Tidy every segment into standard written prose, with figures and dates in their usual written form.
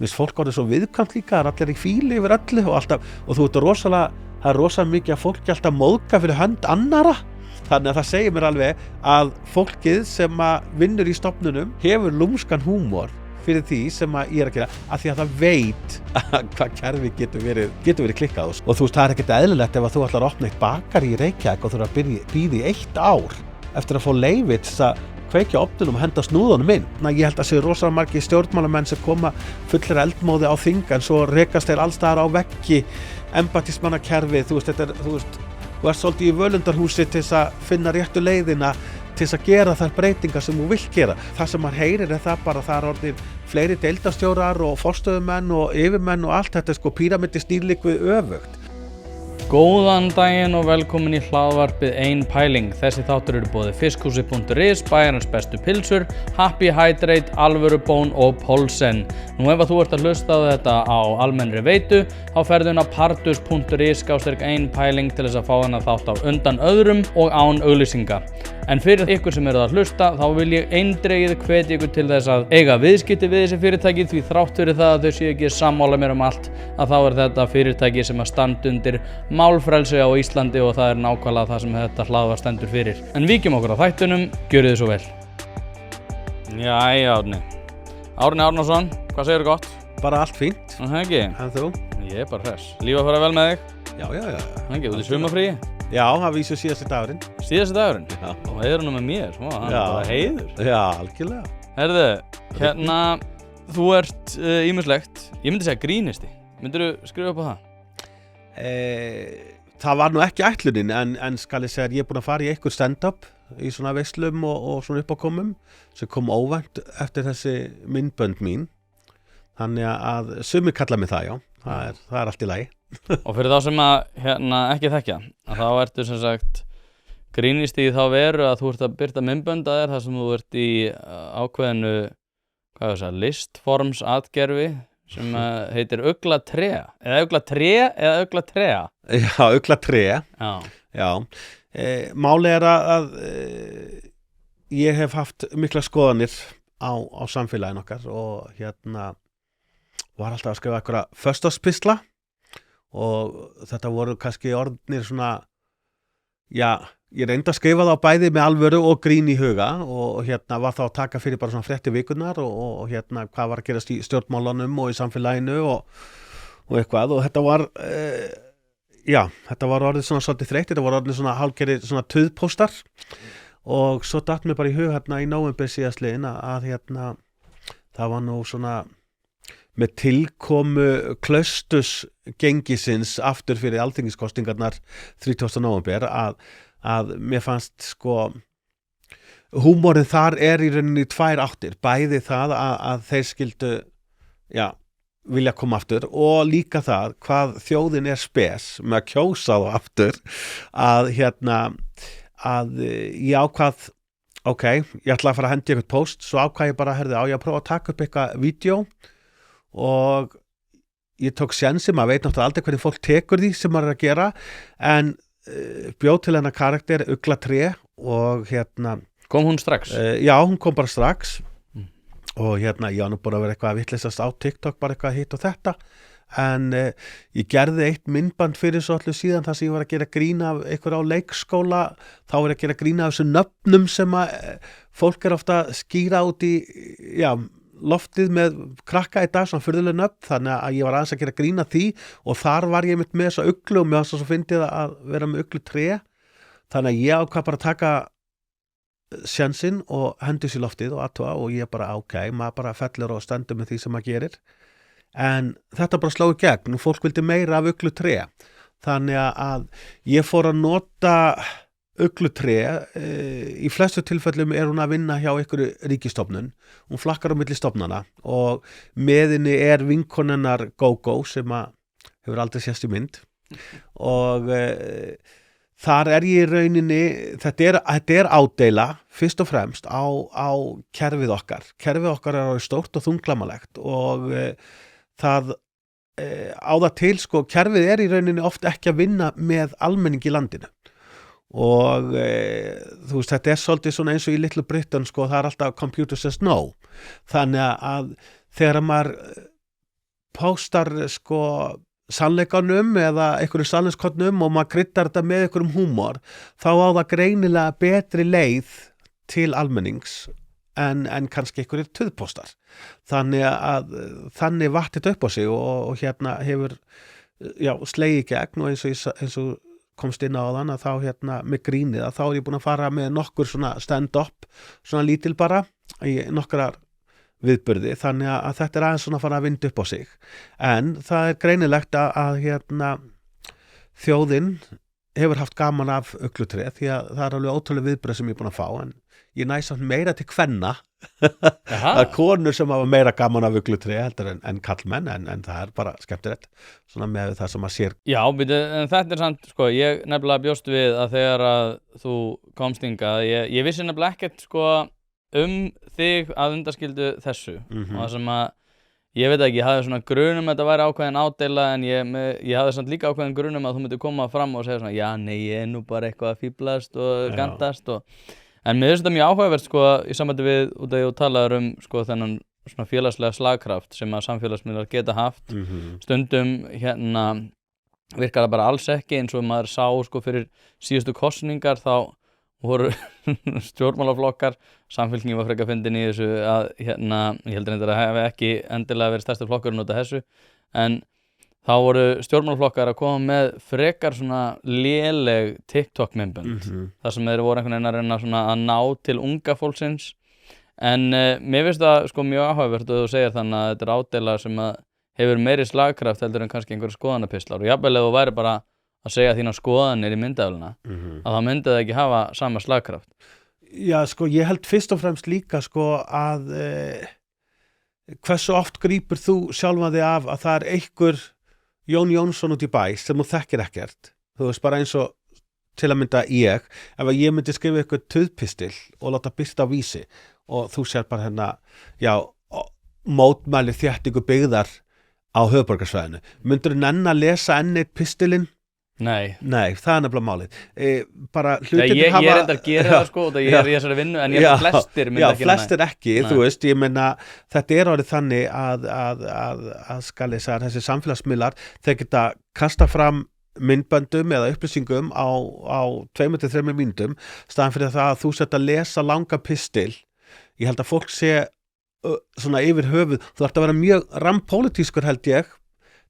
minnst fólk orðið svo viðkvæmt líka, það allir í fíli yfir öllu og alltaf, og þú ert það rosalega mikið að fólki alltaf móðga fyrir hönd annara. Þannig að það segir mér alveg að fólkið sem að vinnur í stofnunum hefur lúmskan húmor fyrir því sem að ég að gera, af því að það veit hvað kerfi getur verið klikkað. Og þú veist, það ekkert eðlilegt ef að þú ætlar að opna eitt bakari í Reykjavík og þú að bíða í 1 ár eftir að fá leyfi til að kveikja ofnunum og henda snúðunum inn. Ég held að séu rosalega margir stjórnmálamenn sem koma fullir eldmóði á þing en svo rekast þeir alls staðar á veggi embættismannakerfið, þú ert svolítið í völundarhúsi til þess að finna réttu leiðina til þess að gera þær breytingar sem þú vilt gera. Það sem maður heyrir það bara að það orðið fleiri deildarstjórar og forstöðumenn og yfirmenn og allt þetta píramidi snýr við öfugt. Góðan daginn og velkomin í hlaðvarpið Ein pæling. Þessi þáttur eru boðið fiskhúsi.is, bæjarins bestu pilsur, Happy Hydrate, Alvöru Bón og Polsen. Nú ef þú ert að hlusta á þetta á almennri veitu, þá ferðu inn á partus.is/ein pæling til þess að fá hana þátt á undan öðrum og án auglýsinga. En fyrir ykkur sem eru að hlusta, þá vil ég eindregið hvetja ykkur til þess að eiga viðskipti við þessi fyrirtæki, því þrátt fyrir það að þau séu ekki sammála mér allt, að þá þetta fyrirtæki sem að standa undir málfrelsi á Íslandi og það nákvæmlega það sem þetta hlaðvarp stendur fyrir. En víkjum okkur á þættunum, gjörið þið svo vel. Jæja, Árni Árnason, hvað segirðu gott? Bara allt fínt. Það ekki? En þú? Ég bara hress. Líf að fara vel með þig? Já. Það ekki, út í sumarfríi? Já, það vísu síðasti dagurinn. Síðasti dagurinn? Já. Og heiðurinn með mér, það bara heiður. Já, algjörlega. Herðu, þú ert ýmislegt, ég myndi segja grínisti. Myndirðu skrifa upp á það? Það var nú ekki ætlunin, en skal ég segja að ég er búinn að fara í einhver stand-up í svona veislum og svona uppákomum sem kom óvænt eftir þessi myndbönd mín. Þannig að sumir kalla mig það, já. Það er allt í lagi. Og fyrir þá sem að ekki þekkja, að þá ertu sem sagt grínisti í þá veru að þú ert að birta myndbönd að þér þar sem þú ert í ákveðinu listforms atgerfi sem heitir Uglatré eða Uglatré. Já, Uglatré. Já. Máli er að ég hef haft mikla skoðanir á samfélaginu okkar og var alltaf að skrifa einhverja föstudagspistla og þetta voru kannski orðnir svona, ég reyndi að skrifa það bæði með alvöru og grín í huga og var þá að taka fyrir bara svona fréttir vikunnar og hvað var að gerast í stjórnmálunum og í samfélaginu og eitthvað og þetta var, þetta var orðið svona svolítið þreytt, þetta var orðið svona hálfgerðir svona tuðpóstar og svo datt mér bara í hug í nóvember síðastliðin að það var nú svona með tilkomu klaustusgengisins aftur fyrir alþingiskosningarnar 30. nóvember að mér fannst húmorinn þar í rauninni í 2 áttir, bæði það að þeir skildu vilja koma aftur og líka það hvað þjóðin er spes með að kjósa þá aftur að ég ákvað ég ætla að fara að hendi eitthvað post, svo ákvað ég bara á ég að prófa að taka upp eitthvað vídeo og ég tók sénsi, maður veit náttúrulega aldrei hvernig fólk tekur því sem maður er að gera en bjóð til hennar karakter Uglatré og Kom hún strax? Já, hún kom bara strax og ég var nú búin að vera eitthvað að vitleysast á TikTok bara eitthvað hitt og þetta en ég gerði eitt myndband fyrir svo allir síðan þar sem ég var að gera grín af einhver á leikskóla, þá var ég að gera grín af þessu nöfnum sem að fólk er ofta að skýra út í loftið með krakka í dag, svona furðuleg nöfn, þannig að ég var aðeins að gera grín af því og þar var ég með þessa uglu og mér var svo fyndið að vera með Uglutré, þannig að ég ákvað bara að taka sjansinn og hendis í loftið og aðtúa og ég bara maður bara fellur og stendur með því sem maður gerir en þetta bara sló í gegn og fólk vildi meira af Uglutré, þannig að ég fór að nota Uglutré, í flestu tilfellum er hún að vinna hjá einhverju ríkistofnun, hún flakkar á milli stofnana og með henni er vinkonunnar Gógó sem hefur aldrei sést í mynd og þar er ég í rauninni, þetta er ádeila fyrst og fremst á kerfið okkar er stórt og þunglamalegt og það á það til kerfið er í rauninni oft ekki að vinna með almenning í landinu og þú veist, þetta er svolítið svona eins og í Little Britain það er alltaf computer says no þannig að þegar maður póstar sko sannleikanum eða einhverjum sannleikskornum og maður kryddar þetta með einhverjum húmor, þá á það greinilega betri leið til almennings en kannski einhverjir tuðpóstar. Þannig vatt þetta upp á sig og hérna hefur slegið í gegn, og eins og komst inn á þann að þá með grínið að þá ég búin að fara með nokkur svona stand-up, svona lítil bara í nokkrar viðburði, þannig að þetta aðeins svona að fara að vinda upp á sig. En það greinilegt að þjóðin hefur haft gaman af uglutré, því að það alveg ótrúlega viðbröð sem ég er búin að fá, en ég næ samt meira til kvenna. Það konur sem hafa meira gaman af uglutré heldur en kallmenn, en það bara skemmtilegt svona með það sem að sér. Já, en þetta samt, sko, ég nefnilega bjóst við að þegar að þú komst hingað, ég vissi nefnilega ekkert sko þig að undanskildu þessu, og það sem að ég veit ekki, ég hafði svona grunum að þetta væri ákveðin ádeila, en ég hafði samt líka ákveðin grunum að þú myndir koma fram og segja svona, já, nei, ég er nú bara eitthvað að fíblast og gandast en mér finnst þetta mjög áhugavert sko í sambandi við út af því þú talaður sko þennan svona félagslega slagkraft sem að samfélagsmiðlar geta haft. Stundum virkar það bara alls ekki, eins og maður sá sko fyrir síðustu kosningar, þá voru stjórnmálaflokkar, Samfylkingin var frekar fyndin í þessu að ég heldur að það hefði ekki endilega verið stærsti flokkurinn út af þessu, en þá voru stjórnmálaflokkar að koma með frekar svona léleg TikTok-myndbönd, þar sem þeir voru einhvern veginn að reyna svona að ná til unga fólksins, en mér finnst það sko mjög áhugavert og þú segir þannig að þetta ádeila sem að hefur meiri slagkraft heldur en kannski einhverja skoðanapistlar, og jafnvel ef þú væri bara að segja þína skoðanir í myndavélina, að það myndi það ekki hafa sama slagkraft. Já, sko, ég held fyrst og fremst líka sko að hversu oft grípur þú sjálfan þig af að það einhver Jón Jónsson út í bæ sem þú þekkir ekkert, þú veist, bara eins og til að mynda ef ég myndi skrifa eitthvað tuðpistil og láta birta á Vísi og þú sér bara mótmæli þéttingu byggðar á höfuðborgarsvæðinu, myndirðu nenn að lesa enn eitt pistilinn? Nei, það er nefnilega málið. Bara hlutirnir hafa... Ég er enda að gera það sko, og ég er í þessari vinnu, en ég held að flestir myndi ekki. Já, flestir ekki, þú veist, ég meina, þetta er orðið þannig að skal ég segja þessi samfélagsmiðlar, þeir geta kasta fram myndböndum eða upplýsingum á 2-3 mínútum, staðan fyrir það að þú sett að lesa langa pistil. Ég held að fólk sé svona yfir höfuð, þú ert að vera mjög rampólitískur held ég,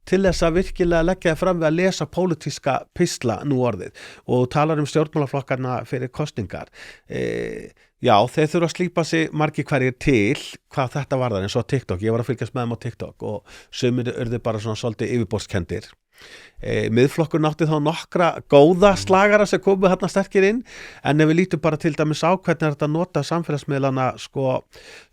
til þess að virkilega leggja það fram við að lesa pólitíska pistla nú orðið, og talar stjórnmálaflokkarna fyrir kosningar. Já, þeir þurfa að slípa sig margir hverjir til hvað þetta varðar, eins og TikTok. Ég var að fylgjast með þeim á TikTok og sumir urðu bara svona svolítið yfirborðskendir. Miðflokkur nátti þá nokkra góða slagara sem komu hérna sterkir inn, en ef við lítum bara til dæmis á hvernig þetta nota samfélagsmiðlana, sko,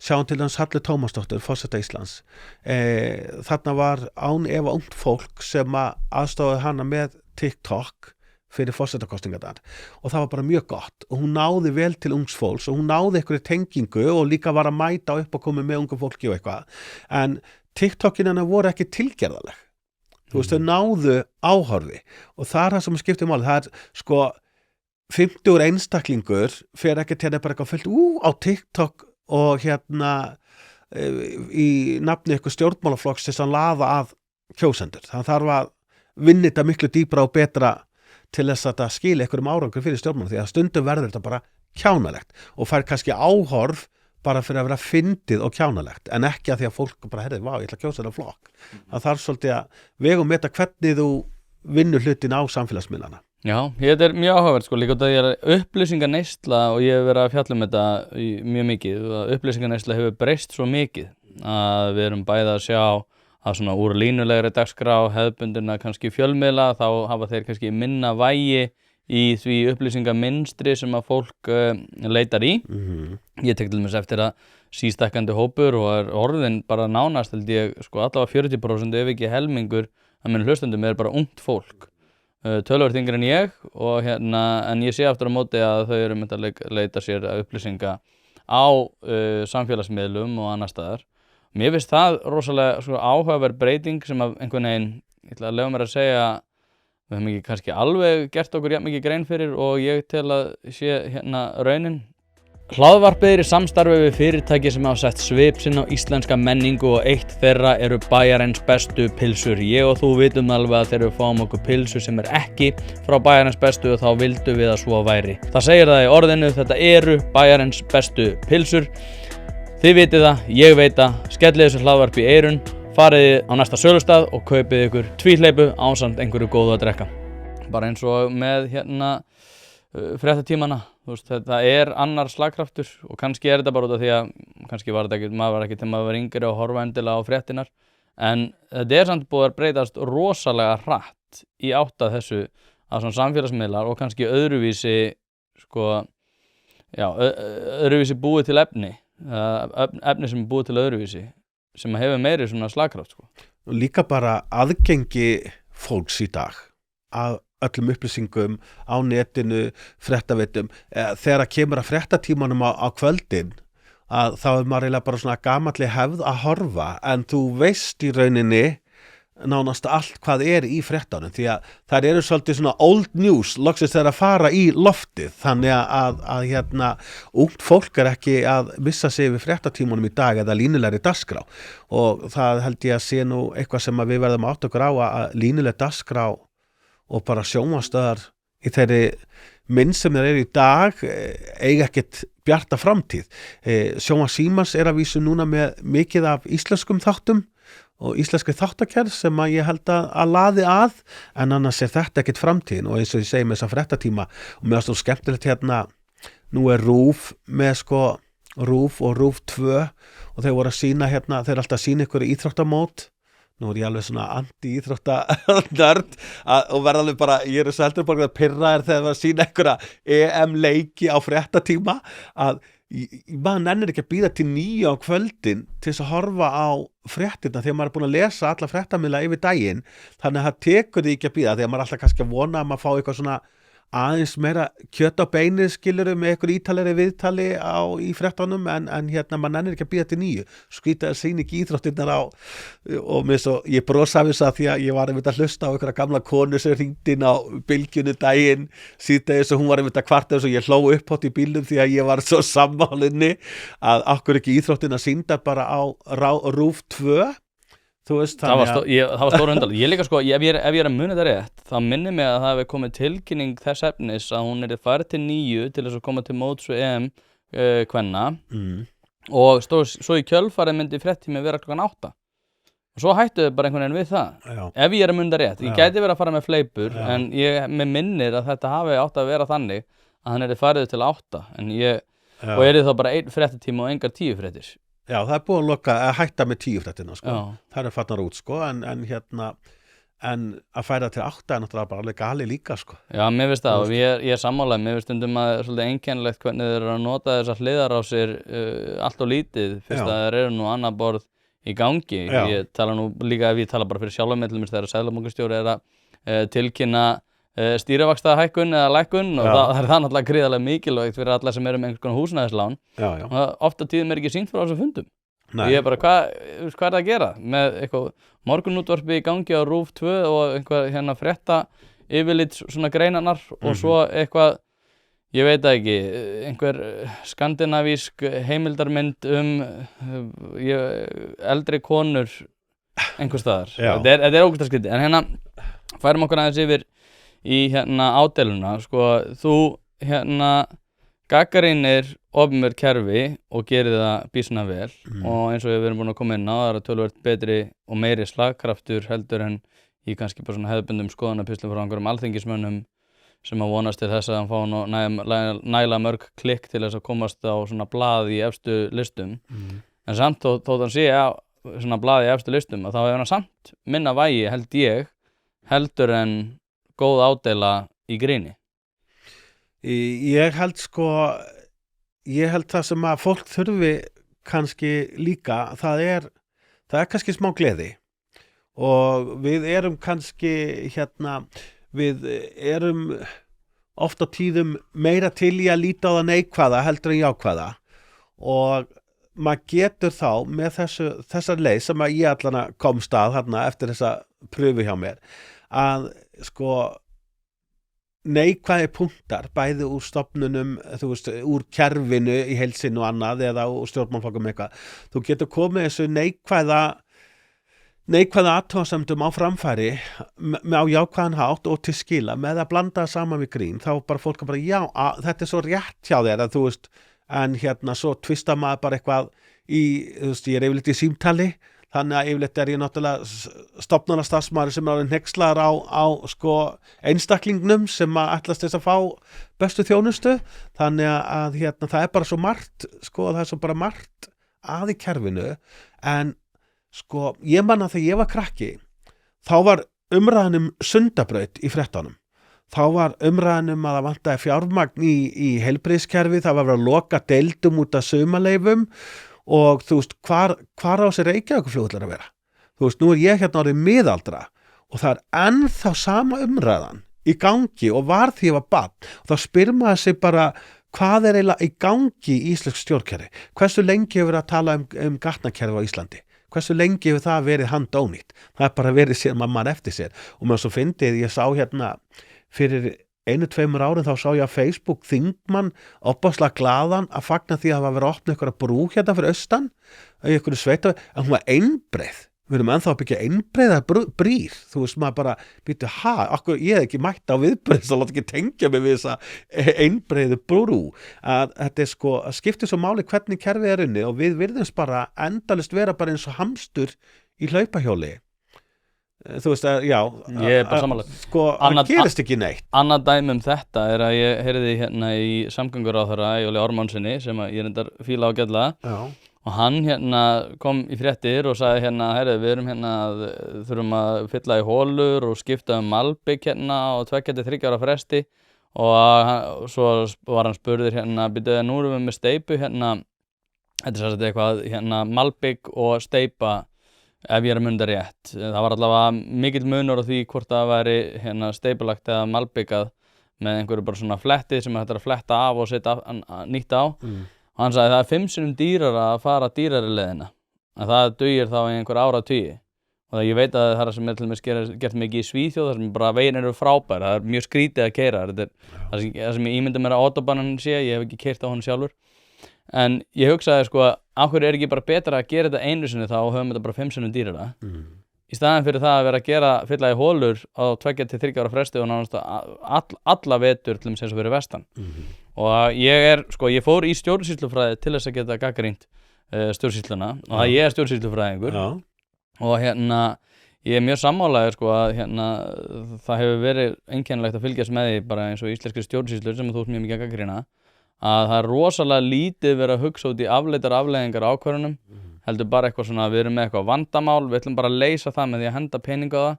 sjáum til dæmis Halli Tómasdóttur, forseta Íslands, þarna var án efa ungt fólk sem aðstofaði hana með TikTok fyrir forsetakosningarnar, og það var bara mjög gott, og hún náði vel til ungs fólks og hún náði einhverju tengingu og líka var að mæta upp og koma með ungu fólki og eitthvað, en TikTokin hennar voru ekki tilgerðaleg. Þú veist, þau náðu áhorfi, og það er það sem skiptir máli. Það er sko 50 einstaklingur fyrir ekki til bara eitthvað fullt á TikTok og í nafni eitthvað stjórnmálaflokks til að laða að kjósendur. Það þarf að vinna þetta miklu dýpra og betra til þess að það skili einhverjum árangur fyrir stjórnmál, því að stundum verður þetta bara kjánalegt og fær kannski áhorf bara fyrir að vera fyndið og kjánalegt, en ekki að því að fólk bara herði, vá, ég ætla að kjósa þetta flokk. Það þarf svolítið að vega og meta hvernig þú vinnur hlutin á samfélagsmiðlana. Já, þetta er mjög áhugavert sko, líka út af því að upplýsinganeysla, og ég hef verið að fjalla um þetta mjög mikið, upplýsinganeysla hefur breyst svo mikið að við erum bæði að sjá að svona úr línulegri dagskrá hefðbundina kannski fjölmiðla, þá hafa þeir kannski minna vægi í því upplýsingaminstri sem að fólk leitar í. Ég tek til dæmis eftir að sístækkandi hópur og er orðin bara nánast held ég sko allavega 40% ef ekki helmingur að minn hlustendum er bara ungt fólk, töluvert yngri en ég, og en ég sé aftur á móti að þau eru mynd að leita sér upplýsinga á samfélagsmiðlum og annar staðar. Mér finnst það rosalega sko áhugaverð breyting sem að einhvern veginn, ég ætla að leyfa mér að segja, við höfum ekki kannski alveg gert okkur jafn mikið grein fyrir og ég tel að sé raunin. Hlaðvarpið er í samstarfi við fyrirtæki sem hafa sett svip sinn á íslenska menningu og eitt þeirra eru Bæjarins bestu pylsur. Ég og þú vitum alveg að þegar við fáum okkur pylsu sem er ekki frá Bæjarins bestu og þá vildum við að svo væri. Það segir það í orðinu, þetta eru Bæjarins bestu pylsur. Þið vitið það, ég veit það, skellið þessu hlaðvarpi í eyrun, farið á næsta sölustað og kaupið ykkur tvíhleypu ásamt einhverju góðu að drekka. Bara eins og með fréttatímana, þetta er annar slagkraftur og kannski er þetta bara út af því að kannski var þetta ekki, maður var ekki til maður var yngri og horfa endilega á fréttinar en þetta er samt búið að breytast rosalega hratt í átt að þessu að svona samfélagsmiðlar og kannski öðruvísi öðruvísi búið til efni sem er búið til öðruvísi sem hefur meiri svona slagkraft Líka bara aðgengi fólks í dag að öllum upplýsingum á netinu, fréttaveitum þegar kemur að fréttatímanum á kvöldin að þá er maður eiginlega bara svona gamalli hefð að horfa en þú veist í rauninni nánast allt hvað er í fréttanum því að þær eru svolítið svona old news loksins þegar að fara í loftið þannig að ungt fólk er ekki að missa sig við fréttatímanum í dag eða línulegri dagskrá og það held ég að sé nú eitthvað sem að við verðum átt okkur á að línuleg dagskrá og bara sjónvarpsstöðvar í þeirri mynd sem þeir eru í dag eiga ekkert bjarta framtíð. Sjónvarp Símans er að vísu núna með mikið af íslenskum þáttum og íslenskri þáttakerð sem að ég held að laði að en annars er þetta ekkert framtíðin og eins og ég segi með þessa fréttatíma og mér varst skemmtilegt nú er RÚV með RÚV og RÚV 2 og þeir voru að sýna þeir alltaf að sýna ykkur íþróttamót Nú er ég alveg svona anti-íþrótta-nörd og verða alveg bara, ég er svo heldur bara að pirraður þegar það var að sýna einhverja EM-leiki á fréttatíma að maður nennir ekki að bíða til 9 á kvöldin til þess að horfa á fréttina þegar maður er búin að lesa alla fréttamiðla yfir daginn þannig að það tekur því ekki að bíða þegar maður er alltaf kannski að vona að maður fá eitthvað svona aðeins meira kjöt á beinið skilurðu með einhver ítalegri viðtali í fréttunum en maður nennir ekki að bíða til 9 skrýta að sýna ekki íþróttirnar á og ég brosa við það því að ég var einmitt að hlusta á einhverja gamla konu sem hringdi inn á bylgjunni daginn síðdegis og hún var einmitt að kvarta og ég hló upphátt í bílnum því að ég var svo sammálinni að okkur ekki íþróttina sýnda bara á RÚV 2 Þú veist, það var stór undal. Ég líka ef ég er að muna þetta rétt, þá minnir mig að það hefði komið tilkynning þess efnis að hún farið til 9 til þess að koma til móts við EM kvenna og svo í kjölfarið myndi fréttími vera klukkan 8. Og svo hættu þau bara einhvern veginn við það. Já. Ef ég er að muna þetta rétt. Ég gæti verið að fara með fleipur, en mig minnir að þetta hafi átt að vera þannig að hann farið til 8. Og þá bara 1 fréttatíma og engar 10 fréttir. Já, það búið að loka að hætta með 10 fréttina það farnar út en að færa til 8 er náttúrulega bara alveg gali líka Já, mér finnst það og ég er sammála mér finnst stundum að svolítið einkennilegt hvernig þeir eru að nota þessar hliðarásir allt og lítið fyrst að þeir eru nú annað borð í gangi ég tala nú líka ef ég tala bara fyrir sjálfum með þegar seðlabankastjóri að tilkynna stýrivaxtahækkun eða lækkun og það er náttúrulega gríðarlega mikilvægt fyrir alla sem eru með einhvers konar húsnæðislán og ofta tíðum ekki sýnt frá þessum fundum og ég er bara, hvað er það að gera með eitthvað morgunútvarpi í gangi á RÚV 2 og einhver frétta yfirlit svona greinarnar og svo eitthvað, ég veit ekki einhver skandinavísk heimildarmynd eldri konur einhvers staðar þetta er ógeðslega skrítið en færum okkur aðeins yfir í ádeluna þú gagnrýnir opinber kerfi og gerir það býsna vel og eins og við erum búin að koma inn á það er töluvert betri og meiri slagkraftur heldur en í kannski bara svona hefðbundum skoðanapislum frá einhverjum alþingismönnum sem að vonast til þess að hann fá nægilega mörg klikk til þess að komast á svona blað í efstu listum en samt þótt hann sé á svona blað í efstu listum að þá hefur hann samt minna vægi held ég heldur en góð ádela í gríni? Ég held það sem að fólk þurfi kannski líka, það er kannski smá gleði og við erum kannski við erum oft á tíðum meira til í að líta á það neikvæða heldur en jákvæða og maður getur þá með þessar leið sem að ég allan komst að eftir þessa pröfu hjá mér að neikvæði punktar bæði úr stofnunum, þú veist, úr kerfinu í heilsinu og annað eða úr stjórnmálflokkum eitthvað. Þú getur komið þessu neikvæða athugasemdum á framfæri á jákvæðan hátt og til skila með að blanda það saman við grín, þá bara fólk bara já, þetta svo rétt hjá þér að þú veist, en svo tvistar maður bara eitthvað þú veist, ég yfirleitt í símtali, þannig að yfirleitt ég náttúrulega stofnanastarfsmaður sem hneykslaður á sko einstaklingnum sem að ætlast þess að fá bestu þjónustu, þannig að það bara svo margt, sko, það svo bara margt að í kerfinu, en sko, ég man að þegar ég var krakki, þá var umræðan Sundabraut í fréttunum. Þá var umræðan að það vantaði fjármagn í heilbrigðiskerfi, það var að loka deildum út af sumarleyfum og þú veist, hvar á sér Reykjavíkurflugvöllur að vera? Þú veist, nú ég orðið miðaldra og það ennþá sama umræðan í gangi og var því ég var barn. Og þá spyr maður sig bara, hvað eiginlega í gangi í íslensk stjórnkerfi? Hversu lengi hefur verið að tala um gatnakerfi á Íslandi? Hversu lengi hefur það verið handónýtt? Það bara verið sér maður eftir sér. Og maður svo fyndið, ég sá fyrir 1-2 árum þá sá ég á Facebook þingmann opaslega glaðan að fagna því að það var verið að opna ykkur brú fyrir austan, í ykkur sveita, en hún var einbreið. Við erum ennþá að byggja einbreiðar brýr. Þú veist, maður bara býtu, okkur, ég hef ekki mætt á viðbreyðs og láta ekki tengja mig við þessa einbreiðu brú. Að þetta sko, að skipti svo máli hvernig kerfið unnið og við virðumst bara endalaust vera bara eins og hamstur í hlaupahjóli. Þú veist að, já, ég bara sammála. Sko, það gerist ekki neitt. Annað dæmi þetta að ég heyrði í samgönguráðherra Óli Ármannsssyni sem ég reyndar fíla á gælla. Já. Og hann kom í fréttir og sagði heyrðu, við erum þurfum að fylla í holur og skipta malbik á 2-3 ára fresti og svo var hann spurður býtu, nú erum við með steypu þetta er eitthvað malbik og steypa ef ég er að muna rétt. Það var allavega mikill munur á því hvort það væri steipulagt eða malbikað með einhverju bara svona fletti sem hægt að fletta af og setja nýtt á. Og hann sagði það er 5 sinnum dýrara að fara dýrari leiðina. En það dugir þá í einhver áratugi. Og ég veit að það sem til dæmis gert mikið í Svíþjóð, þar sem bara veginn eru frábær. Það er mjög skrítið að keyra. Það sem ég ímynda mér að autobahnin sé, ég hef ekki keyrt á hann sjálfur. En ég hugsaði sko, af hverju er ekki bara betra að gera þetta einu sinni þá og höfum þetta bara 5 sinnum dýrara. Í staðinn fyrir það að vera að fylla í holur á 2-3 ára fresti og nánast alla vetur til þess að vera vestan. Og ég fór í stjórnsýslufræði til þess að geta gagnrýnt stjórnsýsluna og að ég er stjórnsýslufræðingur. Og ég er mjög sammálaður sko að það hefur verið einkennilegt að fylgjast með því bara eins og íslenskri stjórnsýslu sem þú ert mjög mikið að gagnrýna, að það er rosalega lítið verið að hugsa út í afleitar afleiðingar ákvörðunum, heldur bara eitthvað svona, við erum með eitthvað vandamál, við ætlum bara að leysa það með því að henda peninga á það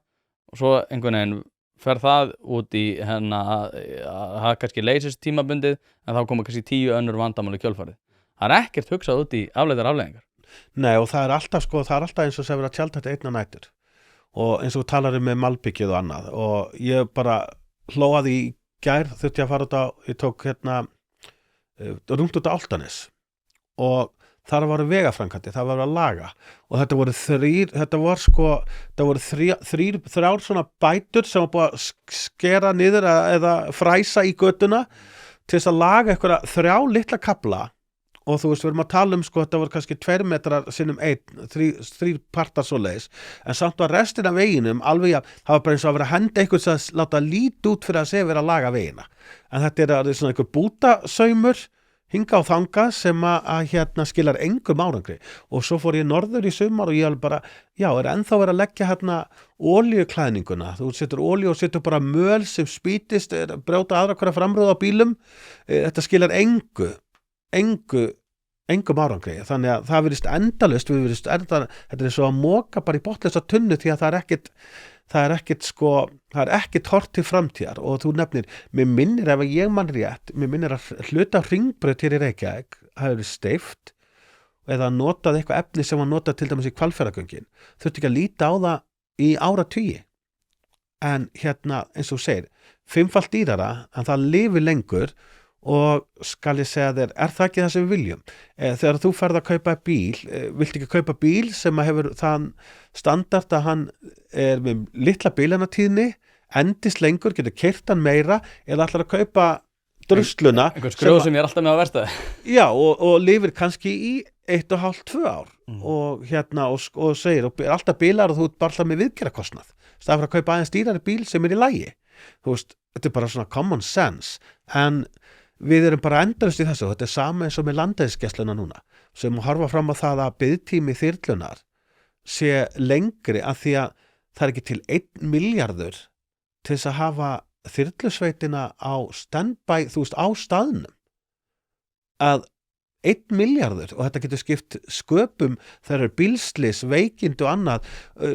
og svo einhvern veginn fer það út í að það kannski leysist tímabundið en þá koma kannski 10 önnur vandamál í kjölfarið. Það er ekkert hugsað út í afleitar afleiðingar. Nei, og það er alltaf eins og sem verið að tjálta þetta einna nætur og eins og talar með malbyggið og annað og ég bara hlóaði í gær, þurfti að fara út á, ég tók rúmt út á Álftanes og þar voru vegaframkvæmdir, það var að laga og þetta voru þrjár svona bætur sem var búið að skera niður eða fræsa í götuna til þess að laga eitthvað 3 litla kafla og þú veist, við erum að tala sko, þetta voru kannski 2 metrar sinnum 1, 3 partar svoleiðis, en samt var restin af veginum alveg að, það var bara eins og að vera að henda eitthvað sem að láta lítið út fyrir að segja vera að laga vegina, en þetta er svona einhver bútasaumur hinga á þanga sem að skilar engum árangri og svo fór ég norður í sumar og ég alveg bara, já, er ennþá verið að leggja olíuklæðninguna, þú setur olíu og setur bara möl sem spýtist, brjóta aðra hverja framrúða á bílum, þetta skilar engum árangri, þannig að það virðist endalaust, þetta er svo að moka bara í botnlausa tunnu því að það er ekkert hort til framtíðar og þú nefnir, mér minnir ef ég mann rétt, mér minnir að hluta hringbraut hér í Reykjavík hafi verið steypt eða notað eitthvað efni sem var notað til dæmis í Hvalfjarðargöngin, þurfti ekki að líta á það í áratugi en eins og þú segir 5-falt dýrara en það lifir lengur og skal ég segja þér, er það ekki það sem við viljum? Þegar þú ferð að kaupa bíl, viltu ekki kaupa bíl sem hefur þann standard að hann er með litla bílanatíðni endist lengur, getur keyrt hann meira eða ætlar að kaupa drusluna einhver skrjóð sem ég er alltaf með á verstaði. já, og lifir kannski í 1,5-2 ár og og segir, og alltaf bílar og þú ert bara alltaf með viðgerðarkostnað staðar fyrir að kaupa aðeins dýrari bíl sem í lagi þú veist, þetta bara svona common sense en við erum bara endalaust í þessu, þetta sama eins og með landhelgisgæsluna núna sem horfa fram á það að biðtími þyrlunar sé lengri af því að það ekki til 1 milljarður til þess að hafa þyrlusveitina á standby, þú veist, á staðnum að 1 milljarður og þetta getur skipt sköpum þegar bílslis, veikind og annað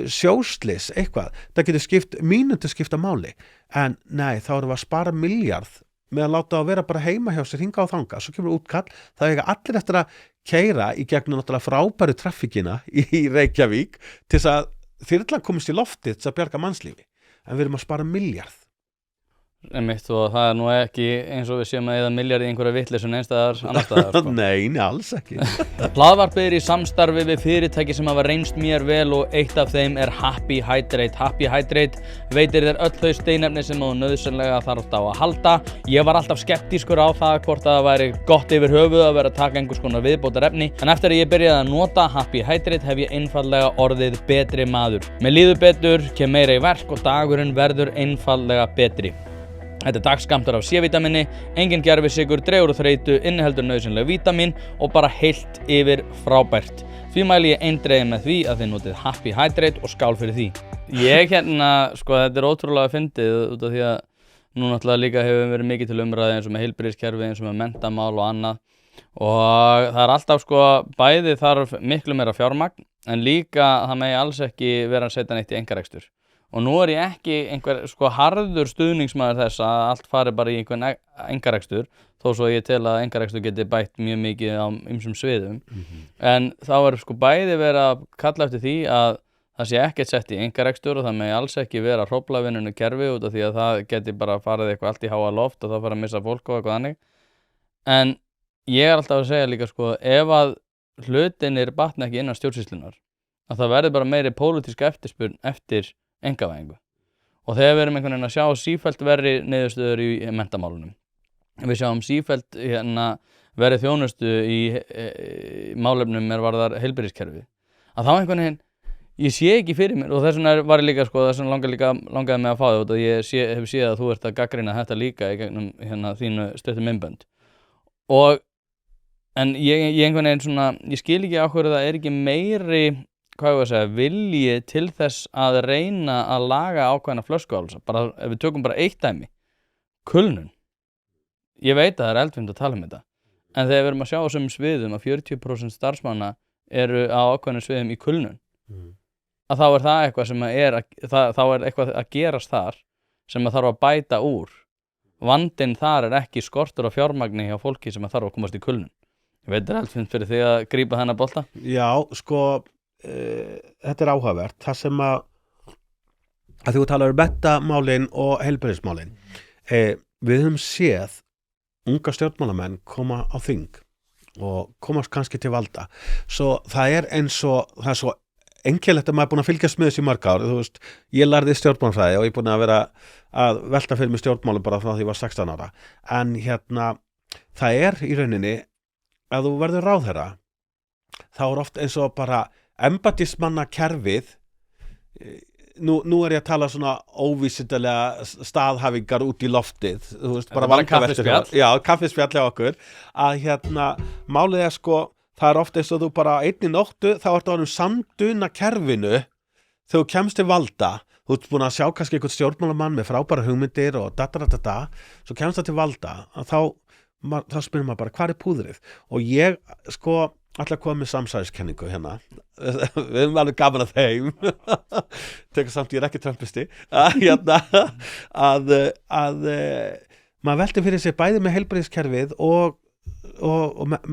sjóslis, eitthvað það getur skipt, mínútu skipta máli en nei, þá erum við að spara milljarð með að láta að vera bara heima hjá sér hinga á þanga, svo kemur útkall það eiga allir eftir að keyra í gegnum náttúrulega frábæru traffíkina í Reykjavík til þess að þyrlan komist í loftið til að bjarga mannslífi en við erum að spara milljarð Einmitt, og það nú ekki eins og við séum að eða milljarð í einhverja vitleysu einstæðar annar staðar sko. Nei, alls ekki Hlaðvarpið er í samstarfi við fyrirtæki sem hafa reynst mér vel og eitt af þeim er Happy Hydrate. Happy Hydrate veitir þér öll þau steinefni sem þú nauðsynlega þarft á að halda. Ég var alltaf skeptískur á það hvort það væri gott yfir höfuð að vera að taka einhvers konar viðbótarefni en eftir að ég byrjaði að nota Happy Hydrate hef ég einfaldlega orðið betri maður. Mér líður betur, kem meira í verk og dagurinn verður einfaldlega betri. Þetta er dagskammtur af C-vítamini, engin gervisykur, dregur úr þreytu, inniheldur nauðsynleg vítamin og bara heilt yfir frábært. Því mæli ég eindregið með því að þið notið Happy Hydrate og skál fyrir því. Ég sko þetta er ótrúlega fyndið út af því að nú náttúrulega líka hefur verið mikið til umræði eins og með heilbrigðiskerfi, eins og með menntamál og annað. Og það er alltaf bæði þarf miklu meira fjármagn en líka það megi alls ekki vera að setja neitt í einkarekstur. Og nú er ég ekki einhver harður stuðningsmaður þess að allt fari bara í einhvern einkarekstur þó svo ég tel að einkarekstur geti bætt mjög mikið á ýmsum sviðum en þá er bæði verið að kalla eftir því að það sé ekkert sett í einkarekstur og það megi alls ekki vera hróflavinnunu kerfi út af því að það geti bara farið eitthvað allt í háa loft og það fara að missa fólk og eitthvað þannig en ég er alltaf að segja líka ef að hlutinir batna ekki innan stjórnsýslunar að það verði bara meiri pólitísk eftirspurn eftir einkavæðingu og þegar við erum einhvern veginn að sjá sífellt verri niðurstöður í menntamálunum við sjáum sífellt verri þjónustu í málefnum varðar heilbrigðiskerfið að þá einhvern veginn ég sé ekki fyrir mér og þess vegna var ég líka þess vegna langaði mig að fá þig og ég hef séð að þú ert að gagnrýna þetta líka í gegnum þínu stuttu myndbönd en ég einhvern veginn ég skil ekki á hverju það er ekki meiri vilji til þess að reyna að laga ákveðna flöskuhálsa bara ef við tökum bara eitt dæmi kulnun ég veit að það er eldfimt að tala um þetta en þegar við erum að sjá á þessum sviðum að 40% starfsmanna eru á ákveðnum sviðum í kulnun að þá er það eitthvað sem þá er eitthvað að gerast þar sem að þarf að bæta úr vandinn þar er ekki skortur á fjármagni hjá fólki sem að þarf að komast í kulnun ég veit það er eldfimt fyrir því að grípa þennan bolta Já, þetta er áhugavert það sem að þú talar um menntamálin og heilbrigðismálin við höfum séð unga stjórnmálamenn koma á þing og komast kannski til valda svo það er svo einkennilegt að maður er búin að fylgjast með þessu í mörg ár þú veist, ég lærði stjórnmálafræði og ég er búin að vera að velta fyrir mig stjórnmálum bara frá því ég var 16 ára en það er í rauninni að þú verður ráðherra þá er oft eins og bara embættismanna kerfið nú er ég að tala svona óvísindalega staðhæfingar út í loftið þú veist, bara kaffispjall já, kaffispjall hjá okkur að málið er það er oft eins og þú bara einni nóttu þá ertu orðin samduna kerfinu þegar þú kemst til valda þú ert búin að sjá kannski einhvern stjórnmálamann með frábæra hugmyndir og svo kemst það til valda þá spyrir maður bara hvað er púðrið og ég ætla að koma með samsæriskenningu hérna við erum alveg gaman að þeim tekur samt ég er ekki trömpisti að maður velti fyrir sig bæði með heilbrigðiskerfið og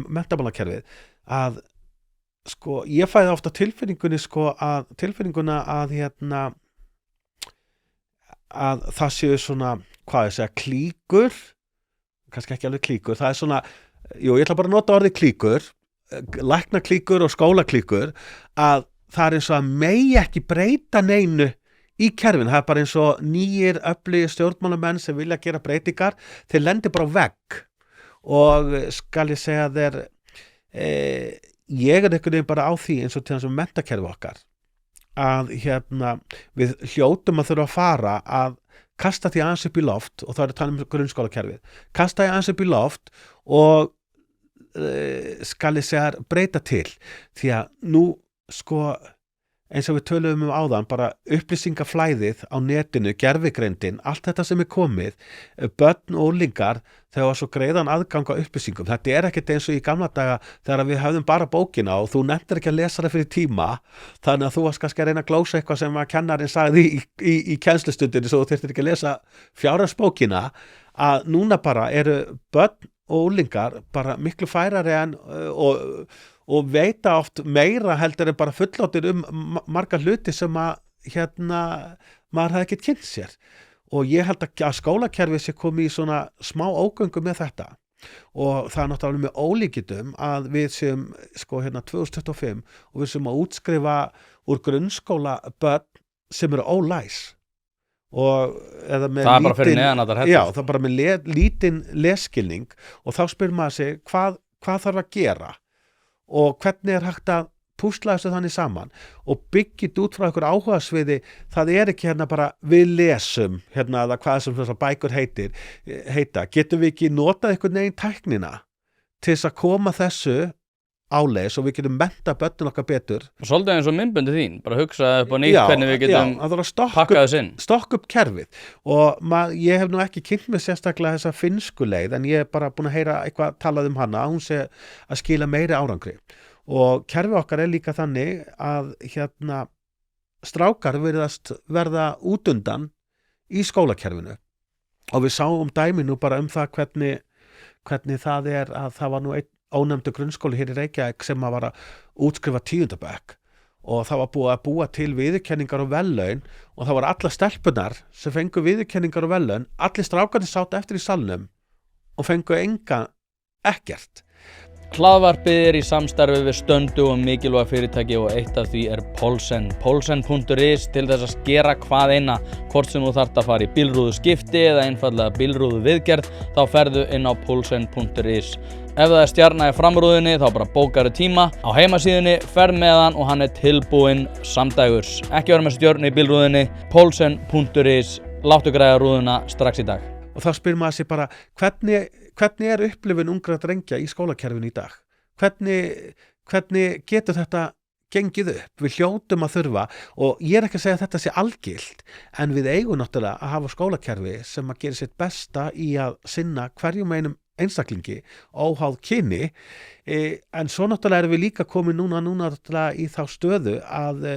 menntamálakerfið að ég fæði ofta tilfinninguna að það séu svona hvað ég segja klíkur kannski ekki alveg klíkur það er svona, ég ætla bara að nota orðið klíkur læknaklíkur og skólaklíkur að það er eins og að megi ekki breyta neinu í kerfin, það bara eins og nýjir öflugir stjórnmálamenn sem vilja gera breytingar, þeir lendi bara á vegg og skal ég segja þér ég einhvern veginn bara á því eins og til þess að menntakerfi okkar að við hljótum að þurfa að fara að kasta því aðeins upp í loft og þá er það grunnskólakerfið, kasta því aðeins upp í loft og skal ég segja breyta til því að nú sko eins og við töluðum áðan bara upplýsingaflæðið á netinu, gervigreindin, allt þetta sem er komið, börn og unglingar þau hafa svo greiðan aðgang á upplýsingum. Þetta er ekkert eins og í gamla daga þegar við höfðum bara bókina og þú nefndir ekki að lesa það fyrir tíma, þannig að þú varst kannski að reyna að glósa eitthvað sem að kennarinn sagði í kennslustundinni svo þú þyrftir ekki að lesa fjárhagsbókina, að núna bara eru börn og unglingar bara miklu færari en og veita oft meira heldur en bara fulláttir marga hluti sem að maður hefði ekki kynnt sér og ég held að skólakerfið sé komið í svona smá ógöngu með þetta og það er náttúrulega með ólíkindum að við séum 2025 og við séum að útskrifa úr grunnskóla börn sem eru ólæs og eða með það er bara fyrir neðan að það já, það er bara með lítinn lesskilning og þá spyr maður sig hvað þarf að gera og hvernig er hægt að púsla þessu þannig saman og byggjit út frá einhver áhugasviði, það er ekki bara við lesum, eða hvað sem bækur heita, getum við ekki notað einhvern veginn tæknina til þess að koma þessu áleiðis og við getum mennta börnin okkar betur. Svolítið eins og myndböndi þín, bara hugsa upp á nýtt hvernig við getum pakkað þess inn. Stokka upp kerfið og ég hef nú ekki kynnt mig sérstaklega þessa finnsku leið en ég hef bara búin að heyra eitthvað talað um hana, hún sé að skila meiri árangri og kerfið okkar er líka þannig að strákar virðast verða útundan í skólakerfinu og við sáum dæmi nú bara það hvernig það er að það var nú einn ónefndu grunnskóli hér í Reykjavík sem að var að útskrifa 10. bekk og það var búið að búa til viðurkenningar og verðlaun og það var alla stelpunar sem fengu viðurkenningar og verðlaun, allir strákarnir sátu eftir í salnum og fengu ekkert. Hlaðvarpið er í samstarfi við stöndu og mikilvæg fyrirtæki og eitt af því er Polsen. Polsen.is til þess að skera hvað eina, hvort sem þú þarft að fara í bílrúðu skipti eða einfallega bílrúðu viðgerð, þá ferðu inn á Polsen.is. Ef það er stjarna í framrúðinni þá bara bókaru tíma á heimasíðunni, ferð með hann og hann er tilbúinn samdægurs. Ekki vera með stjörnu í bílrúðinni, Polsen.is, láttu græða rúðuna strax í dag. Og þá spyr maður sig bara, hvernig er upplifun ungra drengja í skólakerfinu í dag? Hvernig getur þetta gengið upp? Við hljótum að þurfa, og ég er ekki að segja að þetta sé algilt, en við eigum náttúrulega að hafa skólakerfi sem að gera sitt besta í að sinna hverjum einum einstaklingi, óháð kyni, en svo náttúrulega erum við líka komið núna náttúrulega í þá stöðu að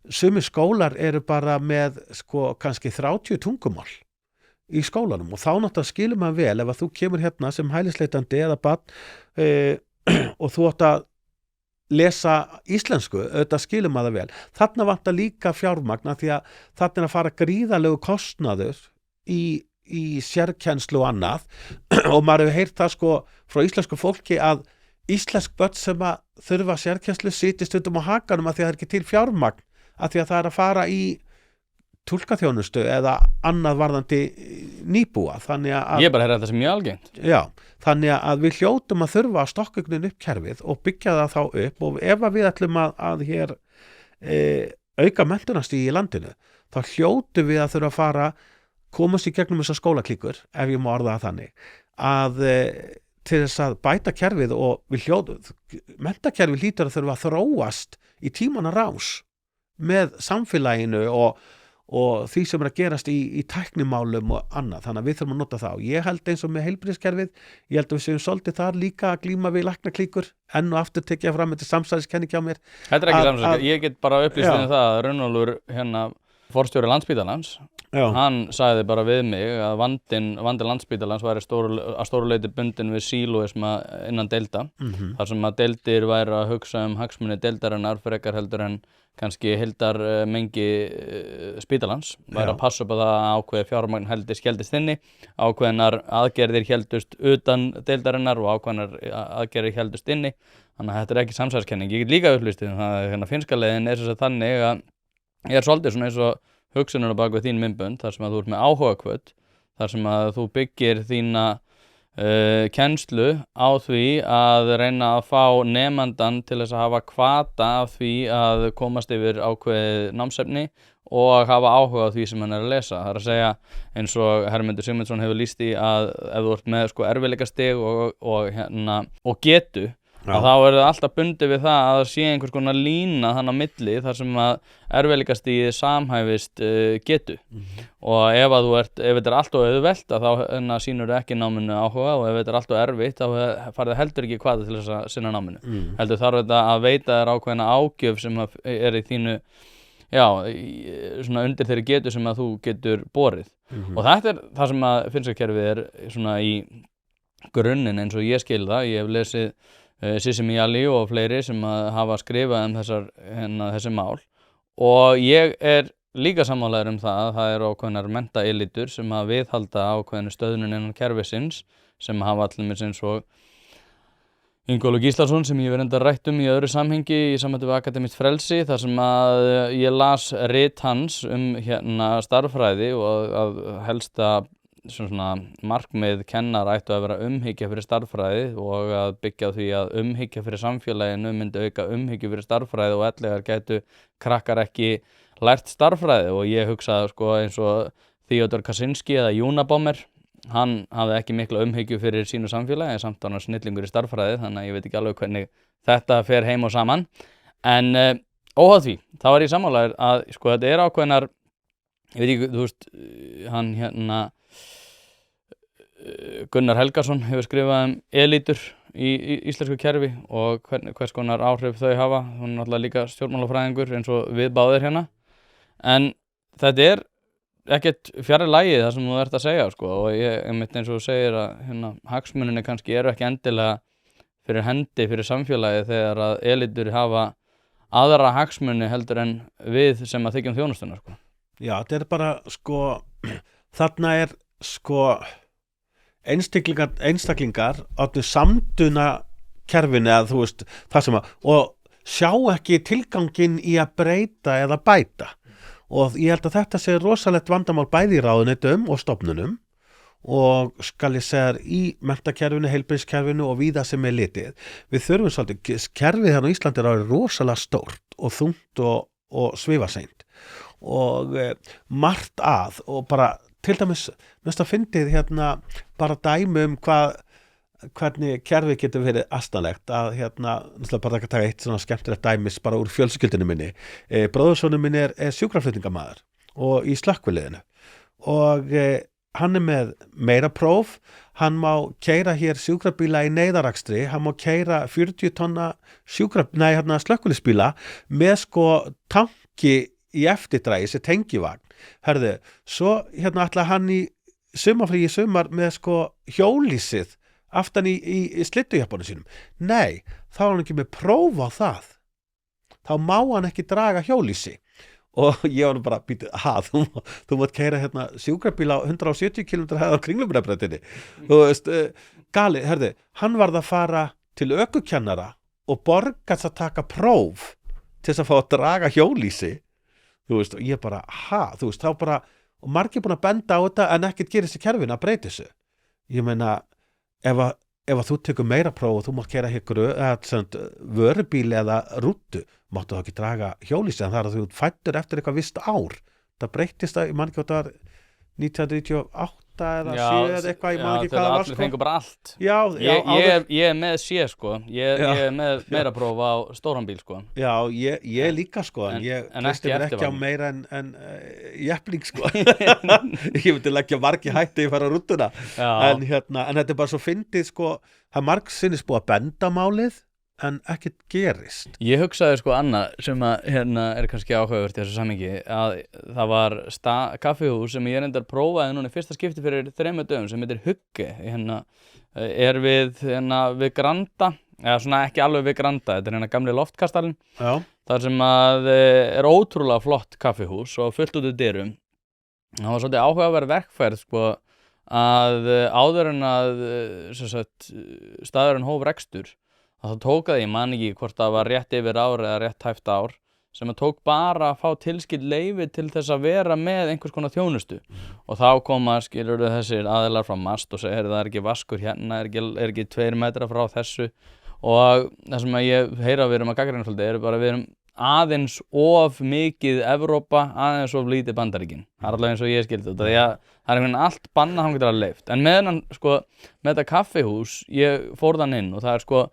sumir skólar eru bara með kannski 30 tungumál í skólanum og þá náttúrulega skilur maður vel ef að þú kemur hérna sem hælisleitandi eða barn og þú átt að lesa íslensku, auðvitað skilur maður vel. Þarna vantar líka fjármagn því að þarna er að fara gríðarlegu kostnaður í sérkennslu og annað og maður hefur heyrt það frá íslensku fólki að íslensk börn sem að þurfa sérkennslu sitji stundum á hakanum að því að það er ekki til fjármagn að því að það er að fara í túlkaþjónustu eða annað varðandi nýbúa. Þannig að ég bara heyra þetta sem mjög algengt. Já, þannig að við hljótum að þurfa að stokka upp kerfið og byggja það þá upp og ef við ætlum að hér auka menntunarstig í landinu, þá hljótum við að þurfa að fara komast í gegnum þessar skólaklíkur, ef ég má orða það þannig, að til þess að bæta kerfið og menntakerfið hlýtur að þurfa að þróast í tímanna rás með samfélaginu og því sem er að gerast í tæknimálum og annað, þannig að við þurfum að nota það og ég held eins og með heilbrigðiskerfið, ég held að við séum svolítið þar líka að glíma við læknaklíkur enn og aftur tekja fram þetta samsæðiskenning hjá mér. Þetta er ekki samsæðiskenning, ég get bara upplýst um það að Runólfur forstjóri Landspítalans, hann sagði bara við mig að vandi Landspítalans væri að stóru leyti bundin við sílóisma innan deilda, þar sem að deildir væri að hugsa hagsmuni deildarinnar frekar heldur en kannski heildarmengi spítalans, væri að passa upp á það að ákveði fjármagn héldist inni, ákveðnar aðgerðir héldust utan deildarinnar og ákveðnar aðgerðir héldust inni, þannig að þetta er ekki samsæðiskenning. Ég get líka upplýst það að finnska leiðin er þess að þannig að ég er svolítið svona eins og hugsununa bak við þín myndbönd, þar sem að þú ert með áhugahvöt, þar sem að þú byggir þína kennslu á því að reyna að fá nemandann til þess að hafa hvata af því að komast yfir ákveðið námsefni og hafa áhuga á því sem hann er að lesa. Það er að segja, eins og Hermundur Sigmundsson hefur lýst í að ef þú ert með erfiðleikastig og getu, að þá er það alltaf bundið við það að sé einhvers konar lína þannig á milli þar sem að erfiðleikastigið samhæfist getu. Og ef þetta er allt og auðvelt að þá sýnur ekki náminu áhuga, og ef þetta er allt og erfitt þá farið heldur ekki hvata til þess að sinna náminu. Heldur þarf þetta að veita þér ákveðna ágjöf sem er í þínu, svona undir þeirri getu sem að þú getur borið. Og þetta er það sem að Finnska-kerfið er svona í grunninn, eins og ég skil það. Ég hef lesið Sissi Miyali og fleiri sem hafa skrifað þessi mál, og ég er líka sammálaður það að það eru ákveðnar menntaelítur sem að viðhalda ákveðinu stöðnun innan kerfisins, sem hafa allir eins og Ingólfur Gíslason, sem ég hef reyndar rætt í öðru samhengi í sambandi við akademískt frelsi, þar sem að ég las rit hans starffræði, og að helsta svona markmið kennara ættu að vera umhyggja fyrir starffræði og að byggja á því að umhyggja fyrir samfélaginu myndi auka umhyggju fyrir starffræði, og ellegar gætu krakkar ekki lært starffræði. Og ég hugsaði eins og Theodor Kaczynski eða Unabomber, hann hafði ekki mikla umhyggju fyrir sínu samfélagi, samt hann snillingur í starffræði, þannig að ég veit ekki alveg hvernig þetta fer heim og saman. En óháð því, þá er ég sammálaður að þetta er ákveðnar, ég veit ekki, þú veist, hann Gunnar Helgason hefur skrifað elítur í íslensku kerfi og hvers konar áhrif þau hafa. Hún er náttúrulega líka stjórnmálafræðingur eins og við báðir hérna. En þetta er ekkert fjarri lagi það sem þú ert að segja, og ég eins og þú segir að hagsmunirnir kannski eru ekki endilega fyrir hendi fyrir samfélagið þegar að elítur hafa aðra hagsmuni heldur en við sem að þykjum þjónustuna. Já, þetta er bara þarna er einstaklingar áttu samduna kerfinu, eða þú veist það sem og sjá ekki tilganginn í að breyta eða bæta, og ég held að þetta sé rosalegt vandamál bæði í ráðuneytum og stofnunum, og skal ég segja í menntakerfinu, heilbrigðiskerfinu og víða sem er litið. Við þurfum svolítið, kerfið hérna á Íslandi er rosalega stórt og þungt og svifaseint og margt að, og bara til dæmis, mest að fyndið bara dæmi hvernig kerfið getur verið astanlegt, að náttúrulega bara að taka eitt svona skemmtilegt dæmis bara úr fjölskyldunni minni. Bróðursonur minn er sjúkraflutningamaður og í slökkviliðinu, og hann er með meira próf, hann má keyra hér sjúkrabíla í neyðarakstri, hann má keyra 40 tonna slökkviliðsbíla með tanki í eftirdrægi, þessi tengivagn. Herðu, svo ætla hann í sumarfrí í sumar með hjólísið aftan í slittuhjappanum sínum. Nei, þá er hann ekki með próf á það. Þá má hann ekki draga hjólísi. Og ég var bara, þú mátt keyra sjúkrabíla á 170 km hæð á Kringlumýrarbrautinni. Þú veist, gali, herðu, hann varð að fara til ökukennara og borgast að taka próf til þess að fá að draga hjólísi. Þú veist, og ég bara, þú veist, þá bara, og margir búin að benda á þetta en ekkert gerist í kerfinu að breyta þessu. Ég meina, ef að þú tekur meira próf og þú mátt keyra vörubíl eða rútu, máttu þá ekki draga hjólísi, en það er að þú fættur eftir eitthvað visst ár. Það breytist það, ég man ekki hvað það var 1998 eða 7 eða eitthvað, ég man ekki hvað það var. Allir fengur bara allt. Ég er með C, ég er með meira próf á stóran bíl, Já, ég líka, en ég treysti mér ekki á meira en jeppling, Ég myndi leggja margi hætti í fara rútuna, en þetta er bara svo fyndið, það er margsinnis búið að benda málið, en ekkert gerist. Ég hugsaði annað sem að er kannski áhugavert í þessu samhengi, að það var kaffihús sem ég reyndar prófaði núna í fyrsta skipti fyrir 3 dögum sem heitir Hugge, er við Granda, eða svona ekki alveg við Granda, þetta er gamli loftkastalinn. Já. þar sem að er ótrúlega flott kaffihús og fullt út úr dyrum. Það var svolítið áhugaverð verkfærð að áður en að staðurinn hóf rekstur, að það tók að ég man ekki hvort það var rétt yfir ár eða rétt tæpt ár, sem að tók bara að fá tilskild leyfi til þess að vera með einhvers konar þjónustu og þá koma skilur þessir aðilar frá MAST og segir það ekki vaskur hérna, er ekki 2 metra frá þessu og það sem að ég heyra við að gagnrýna svolítið bara við aðeins of mikið Evrópa, aðeins of lítið Bandaríkin. Það allavega eins og ég skildi þetta. Það einhvern veginn allt bannað hann getur að leyft. En með þetta kaffihús, ég fór þann inn og það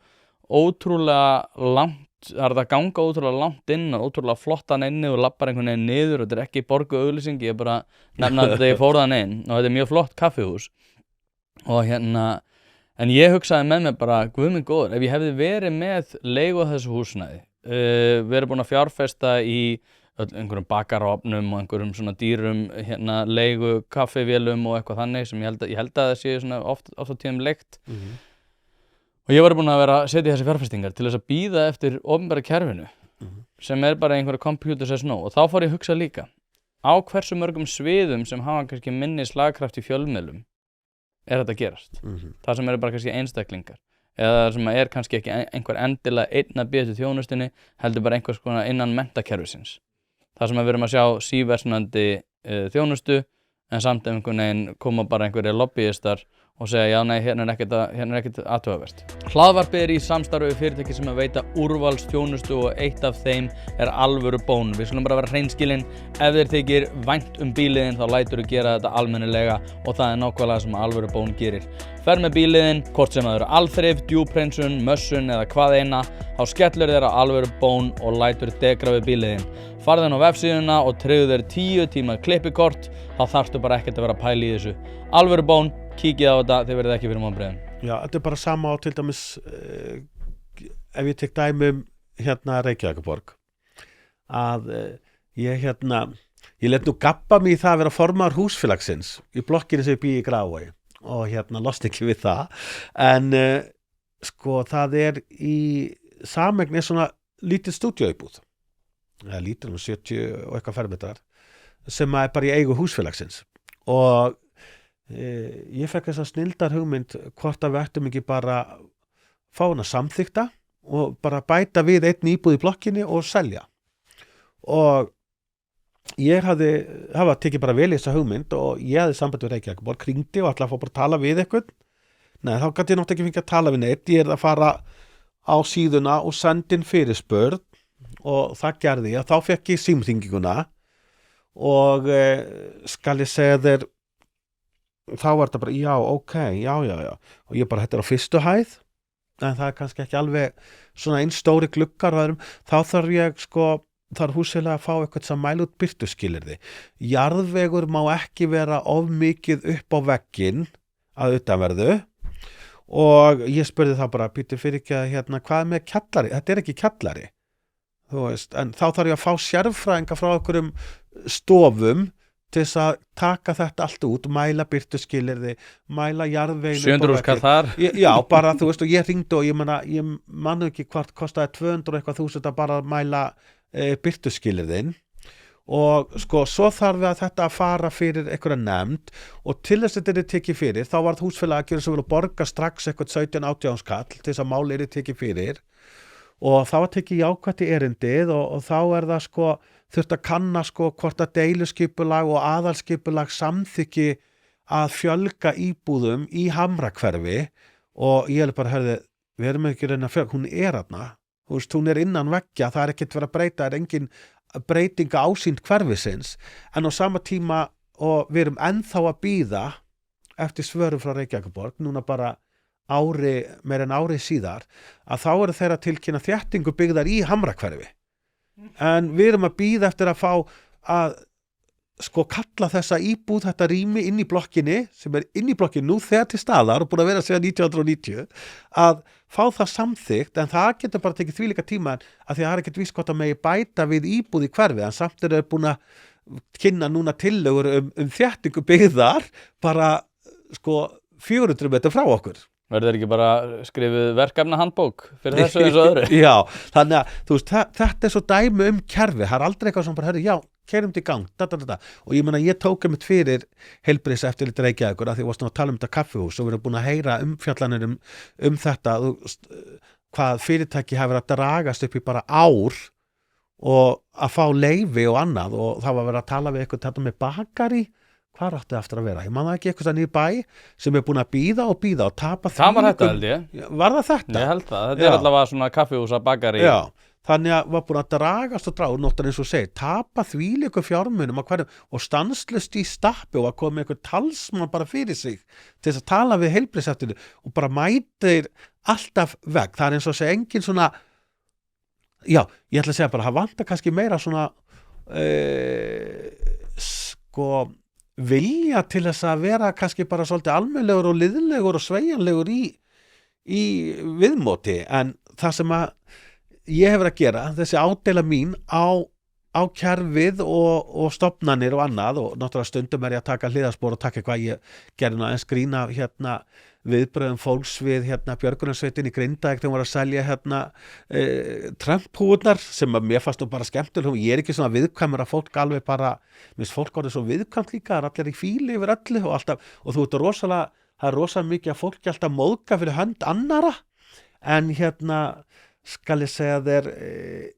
ótrúlega langt, það að ganga ótrúlega langt inn og ótrúlega flottan inni og lappar einhvern veginn niður og þetta ekki borgu auglýsing, ég bara nefna þetta ég fór þann inn og þetta mjög flott kaffihús. Og en ég hugsaði með mér bara, guð minn góður, ef ég hefði verið með leigu á þessu húsnæði, verið búin að fjárfesta í einhverjum bakarofnum og einhverjum svona dýrum leigu kaffivélum og eitthvað þannig sem ég held að það sé svona oft á tíðum leikt og ég var búin að vera að setja þessi fjárfestingar til þess að bíða eftir opinbera kerfinu sem bara einhverja computer says no og þá fór ég að hugsa líka á hversu mörgum sviðum sem hafa kannski minni slagkraft í fjölmiðlum þetta gerast það sem bara kannski einstaklingar eða sem kannski ekki einhver endilega einn að býða til þjónustinni heldur bara einhvers konar innan menntakerfisins. Það sem við erum að sjá síversnandi þjónustu en samt einhvern veginn koma bara einhverjir lobbyistar og segja já nei, hérna er ekkert athugavert. Hlaðvarpið í samstarfi við fyrirtæki sem veita úrvalsþjónustu og eitt af þeim alvöru bón. Við skulum bara vera hreinskilin, ef þér þykir vænt bíliðin þá læturðu gera þetta almennilega og það nákvæmlega sem alvöru bón gerir. Fer með bíliðin, hvort sem það eru alþrif, djúphreinsun, mössun eða hvað eina, þá skellur þér á alvöru bón og lætur degra við bíliðin. Farðu inn á vefsíðuna og tryggðu þér 10 tíma klippikort, þá þarftu bara ekkert að vera að pæla í þessu. Alvöru bón, kíkið á þetta, þið verðið ekki fyrir vonbrigðum. Já, þetta bara sama á til dæmis, ef ég tek dæmi Reykjavíkurborg, að ég let nú gabba mig í það að vera formaður húsfélagsins í blokkinni sem ég bý í Grafarvogi og lost ekki við það, en það í sameign svona lítið stúdíóíbúð, eða lítið 70 og eitthvað fermetrar, sem bara í eigu húsfélagsins og ég fekk þess að snildar hugmynd hvort að við ættum ekki bara fá hana samþykta og bara bæta við einn íbúð í blokkinni og selja og ég hafa tekið bara vel í þessa hugmynd og ég hafði samband við Reykjavíkurborg, hringdi og ætlaði að fá bara að tala við eitthvað þá gæti ég náttúrulega ekki fengið að tala við neitt, ég að fara á síðuna og senda inn fyrirspurn og það gerði ég, þá fekk ég símhringinguna og skal ég segja þér þá var þetta bara, já, ok, já og ég bara, þetta á fyrstu hæð en það kannski ekki alveg svona einn stóri gluggar þá þarf ég þarf húsfélag að fá eitthvað sem mæla út birtuskilyrði jarðvegur má ekki vera of mikið upp á vegginn að utanverðu og ég spurði það bara, býttu fyrir ekki að hvað með kjallari, þetta ekki kjallari þú veist, en þá þarf ég að fá sérfræðinga frá einhverjum stofum til þess að taka þetta allt út, mæla birtuskilyrði, mæla jarðveginn 700 skall þar já, bara þú veist og ég hringdi og ég mann ekki hvort kostaði 200 eitthvað þúsund að bara mæla birtuskilyrðin og svo þarf við að þetta að fara fyrir einhverja nefnd og til þess að þetta er tekið fyrir þá var húsfélag að gera sem vilja borga strax eitthvað 17-18 skall til þess að máli er tekið fyrir og þá var tekið jákvætt í erindið og þá er það þurft að kanna hvort að deiluskipulag og aðalskipulag samþykki að fjölga íbúðum í Hamrahverfi og ég bara herði, við erum ekki reyna að fjölga, hún þarna, hún innan veggja, það ekkert verið að breyta, það engin breytinga ásýnd hverfisins, en á sama tíma og við erum ennþá að bíða eftir svörum frá Reykjavíkurborg, núna bara meira en ári síðar, að þá eru þeirra tilkynna þéttingu byggðar í Hamrahverfi. En við erum að bíða eftir að fá að kalla þessa íbúð, þetta rými inn í blokkinni sem inn í blokkinni nú þegar til staðar og búin að vera síðan 1990 að fá það samþykkt en það getur bara tekið því líka tíma að því að það er ekkert víst hvort að megi bæta við íbúð í hverfi en samt eru búin að kynna núna tillögur þéttingu byggðar bara 400 metra frá okkur. Verður ekki bara skrifið verkefnahandbók fyrir þessu eins og öðru? Já, þannig að þú veist, þetta svo dæmi kerfi, það aldrei eitthvað sem bara, herri, já, keyrum þetta í gang, og ég meina, ég tók einmitt fyrir heilbrigðiseftirlit Reykjavíkur að því varst nú að tala þetta kaffihús og við erum búin að heyra umfjallanir þetta, hvað fyrirtæki hafa verið að dragast upp í bara ár og að fá leyfi og annað og það var verið að tala við eitthvað þetta með bakari, hvað átti eftir að vera? Ég man það ekki eitthvað nýr bæ sem búin að bíða og tapa Það var þetta held ég. Var það þetta? Ég held það, þetta allavega svona kaffihúsa bakari. Já, þannig að var búin að dragast og draga nóttan eins og segir, tapa þvílíku fjármunum og stanslust í stappi og að koma með eitthvað talsmann bara fyrir sig til þess að tala við heilbrigðiseftirlit og bara mætir alltaf veg. Það eins og segja engin svona já, ég ætla að segja bara, það vantar kannski meira svona vilja til þess að vera kannski bara svolítið almennlegur og liðlegur og sveigjanlegur í viðmóti, en það sem að ég hefur að gera, þessi ádeila mín á kerfið og stofnanir og annað og náttúrulega stundum ég að taka hliðarspor og taka eitthvað, ég gerði nú aðeins grína viðbröðum fólks við björgunarsveitin í Grindavík þegar hún var að selja tremphúðnar sem að mér fannst nú bara skemmtileg, ég ekki svona viðkvæmur að fólk alveg bara, minnst fólk orðið svo viðkvæmt líka, það allir í fíli yfir öllu og alltaf, og þú ert rosalega, það rosalega mikið að fólki alltaf móðga fyrir hönd annara, en skal ég segja þér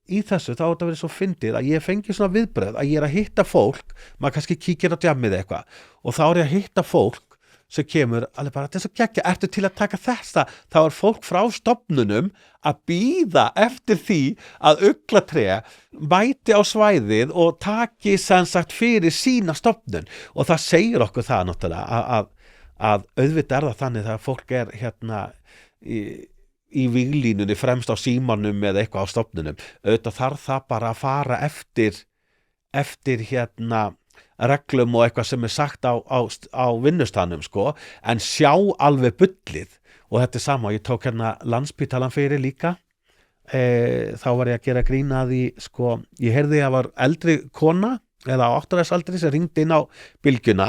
í þessu, þá er þetta verið svo fyndið að ég fengi svona viðbröð, að ég að hitta fólk, maður kannski kíkir á djammið eitthvað og þá ég að hitta fólk sem kemur, alveg bara, þetta er svo geggja, ertu til að taka þessa, þá fólk frá stofnunum að bíða eftir því að uglatré mæti á svæðið og taki sem sagt fyrir sína stofnun og það segir okkur það náttúrulega að auðvitað það þannig þegar fólk í víglínunni fremst á símanum eða eitthvað á stofnunum, auðvitað þarf það bara að fara eftir reglum og eitthvað sem sagt á vinnustanum en sjá alveg bullið og þetta sama, ég tók Landspítalann fyrir líka þá var ég að gera grín að því ég heyrði að var eldri kona eða 8 ára aldri sem ringdi inn á bylgjuna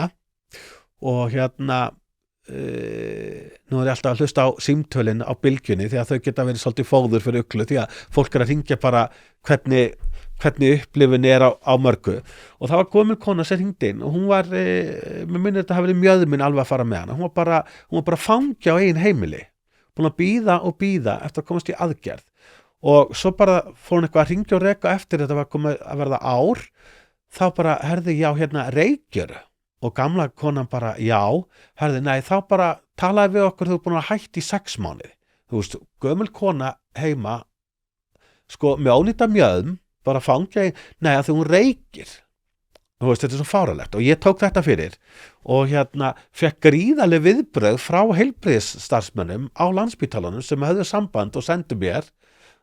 og nú ég alltaf að hlusta á símtölin á bylgjunni því að þau geta verið svolítið fóður fyrir uglu því að fólk að ringja bara hvernig upplifun á mörgu og það var gömul kona sem hringdi inn og hún var, mér minnir þetta hafi verið mjöðminn alveg að fara með hana, hún var bara fangja á eigin heimili, búin að bíða eftir að komast í aðgerð og svo bara fór hún eitthvað að ringja og reka eftir þetta var komið að verða ár, þá bara herði reykjur og gamla konan bara herði nei, þá bara talaði við okkur, þú er búin að hætta í 6 mánuði, þú veist, gömul kona heima með ónýta mjöðm bara fangja nei að því hún reykir þú veist, þetta er svo fáralegt og ég tók þetta fyrir og fekk gríðarleg viðbrögð frá heilbrigðisstarfsmönnum á Landspítalanum sem höfðu samband og sendu mér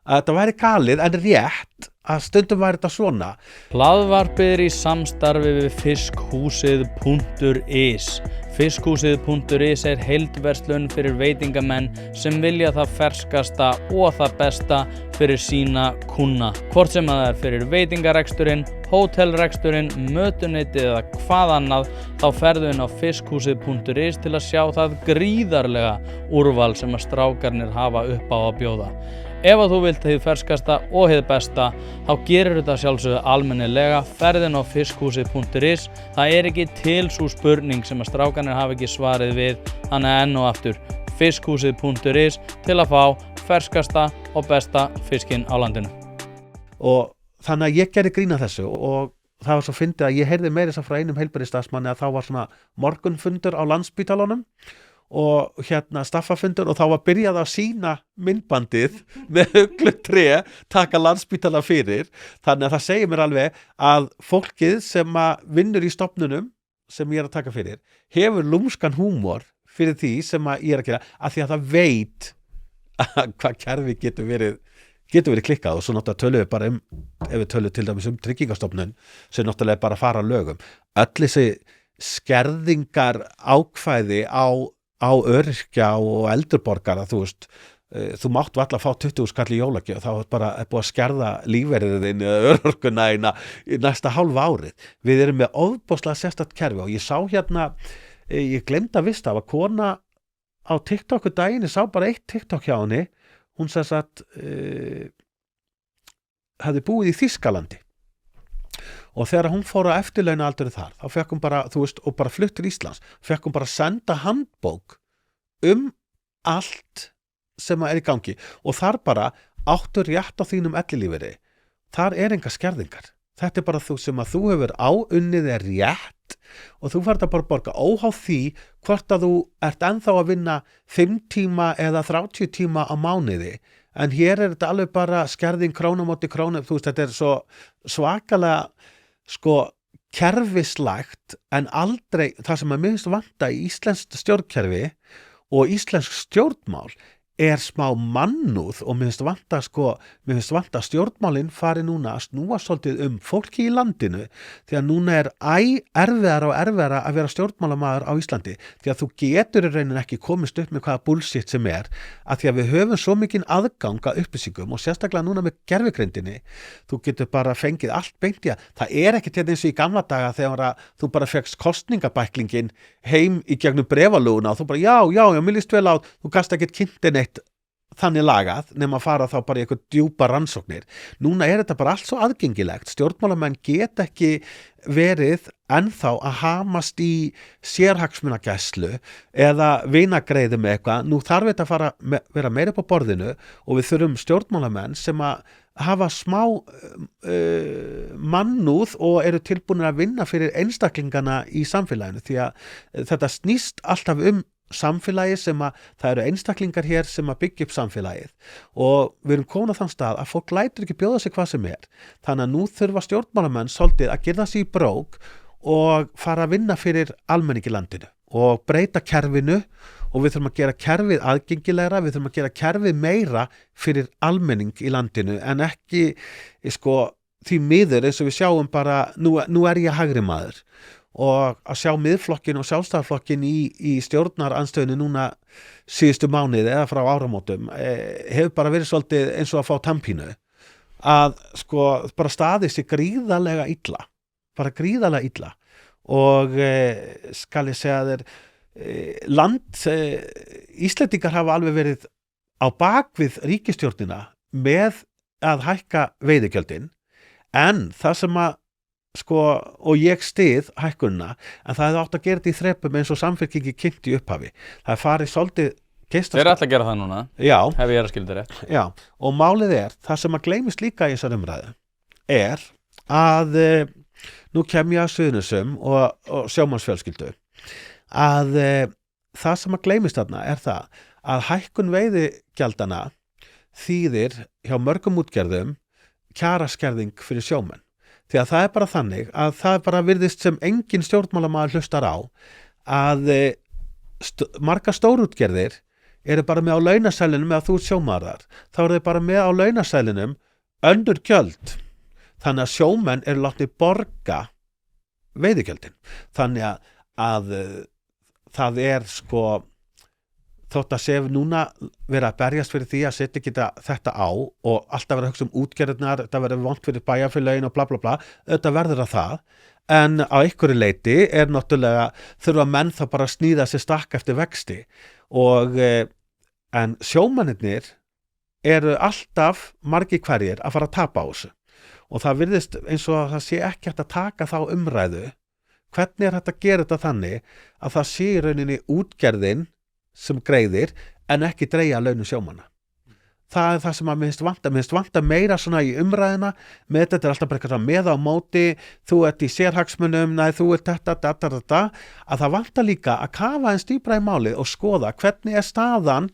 að þetta væri galið en rétt að stundum væri þetta svona. Hlaðvarpið er í samstarfi við fiskhúsið.is. Fiskhúsið.is er heildverslun fyrir veitingamenn sem vilja það ferskasta og það besta fyrir sína kúnna. Hvort sem það er fyrir veitingareksturinn, hótelreksturinn, mötuneytið eða hvað annað, þá ferðu inn á fiskhúsið.is til að sjá það gríðarlega úrval sem að strákarnir hafa upp á að bjóða. Ef að þú vilt hið ferskasta og hið besta, þá gerir þetta sjálfsögðu almennilega, ferðin á fiskhúsið.is. Það er ekki til sú spurning sem að strákarnir hafa ekki svarið við, þannig enn og aftur fiskhúsið.is til að fá ferskasta og besta fiskinn á landinu. Og þannig að ég gerði grín að þessu og það var svo fyndið að ég heyrði meira þess að frá einum heilbrigðisstarfsmanni að þá var svona morgunfundur á Landspítalanum og staffafundur og þá var byrjað að sýna myndbandið með uglutré taka Landspítala fyrir, þannig að það segir mér alveg að fólkið sem að vinnur í stofnunum sem ég er að taka fyrir hefur lúmskan húmor fyrir því sem að ég er að gera að því að það veit hvað kerfi getur verið klikkað og svo náttúrulega tölum við bara ef við tölum til dæmis Tryggingastofnun sem náttúrulega bara fara lögum öll þessi skerðingar ákvæði á öryrkja og eldurborgara, þú veist, þú mátt varla að fá 20 skall í jólagjöf, þá er bara búið að skerða lífeyriðin eða örorkuna í næsta hálfa árið. Við erum með ofboðslega sérstakt kerfi og ég sá ég glemdi að vista, það var kona á TikToku daginn, ég sá bara eitt TikTok hjá henni, hún sem sagt hafði búið í Þýskalandi og þegar hún fór á eftirlaunaaldur þar, þá fekk hún bara, þú veist, og bara flutt til Íslands, fekk hún bara senda handbók allt sem er í gangi og þar bara áttu rétt á þínum ellilífeyri. þar enga skerðingar. Þetta bara þú sem að þú hefur áunnið rétt og þú færð að bara borga óháð því hvort að þú ert ennþá að vinna 5 tíma eða 30 tíma á mánuði. En hér þetta alveg bara skerðing króna móti krónu, þú veist, þetta svo svakalega kerfislægt en aldrei það sem að mér finnst vanta í íslenskt stjórnkerfi og íslensk stjórnmál smá mannúð og mér finnst vanta stjórnmálin fari núna að snúa svolítið fólki í landinu því að núna erfiðara og erfiðara að vera stjórnmálamaður á Íslandi því að þú getur í rauninni ekki komist upp með hvaða bullshit sem að því að við höfum svo mikinn aðgang að upplýsingum og sérstaklega núna með gervigreindinni þú getur bara fengið allt beint í það ekki eins og í gamla daga þegar þú bara fegst kostningabæklingin heim í gegnum brefalúguna og þú bara já, mér líst vel á þú gast ekkert kynntin þannig lagað nema að fara þá bara í eitthvað djúpa rannsóknir. Núna þetta bara allt svo aðgengilegt. Stjórnmálamenn get ekki verið ennþá að hamast í sérhagsmunagæslu eða vinagreiði með eitthvað. Nú þarf þetta að vera meira upp á borðinu og við þurfum stjórnmálamenn sem að hafa smá mannúð og eru tilbúinir að vinna fyrir einstaklingana í samfélaginu því að þetta snýst alltaf samfélagi sem að það eru einstaklingar hér sem að byggja upp samfélagið og við erum komin á þann stað að fólk lætur ekki bjóða sig hvað sem þannig að nú þurfa stjórnmálamenn svolítið að gera sig í brók og fara að vinna fyrir almenning í landinu og breyta kerfinu og við þurfum að gera kerfið aðgengilegra, við þurfum að gera kerfið meira fyrir almenning í landinu en ekki því miður eins og við sjáum bara nú ég hægri maður og að sjá miðflokkin og sjálfstæðarflokkin í stjórnaranstöðinu núna síðustu mánuði eða frá áramótum hefur bara verið svolítið eins og að fá tannpínu að bara staðið sig gríðarlega illa og skal ég segja þér Íslendingar hafa alveg verið á bakvið ríkisstjórnina með að hækka veiðigjöldin en það sem að og ég styð hækkunina en það hefði átt að gera þetta í þrepum eins og Samfylkingi kynnti í upphafi það farið svolítið Þeir ætla að gera það núna ef ég að skilja rétt Já, og málið það sem að gleymist líka í þessar umræðu að nú kem ég að Suðurnesjum og sjómannsfjölskyldu að það sem að gleymist þarna það að hækkun veiðigjaldana þýðir hjá mörgum útgerðum kjaraskerðing fyrir sjómenn því að það bara þannig að það bara virðist sem engin stjórnmálamaður hlustar á að marga stórútgerðir eru bara með á launasælinum eða þú ert sjómaður þá eru þeir bara með á launasælinum önnur gjöld þannig að sjómenn eru látnir borga veiðigjöldin þannig að það þótt að séu núna vera að berjast fyrir því að setja ekki þetta á og alltaf vera að hugsa útgerðirnar, þetta verður vont fyrir bæjarfélögin og bla bla bla, þetta verður að það en á einhverju leiti náttúrulega þurfa menn þá bara að sníða sér stakk eftir vexti og en sjómennirnir eru alltaf margir hverjir að fara að tapa á þessu og það virðist eins og að það sé ekki hægt að taka þá umræðu hvernig hægt að gera þetta þannig að það sé í rauninni útgerðin sem greiðir en ekki dreigja launum sjómanna. Það það sem að mér finnst vanta meira svona í umræðina með þetta alltaf bara eitthvað með á móti, þú ert í sérhagsmunum, þú ert þetta, að það vanta líka að kafa eins dýpra í málið og skoða hvernig staðan,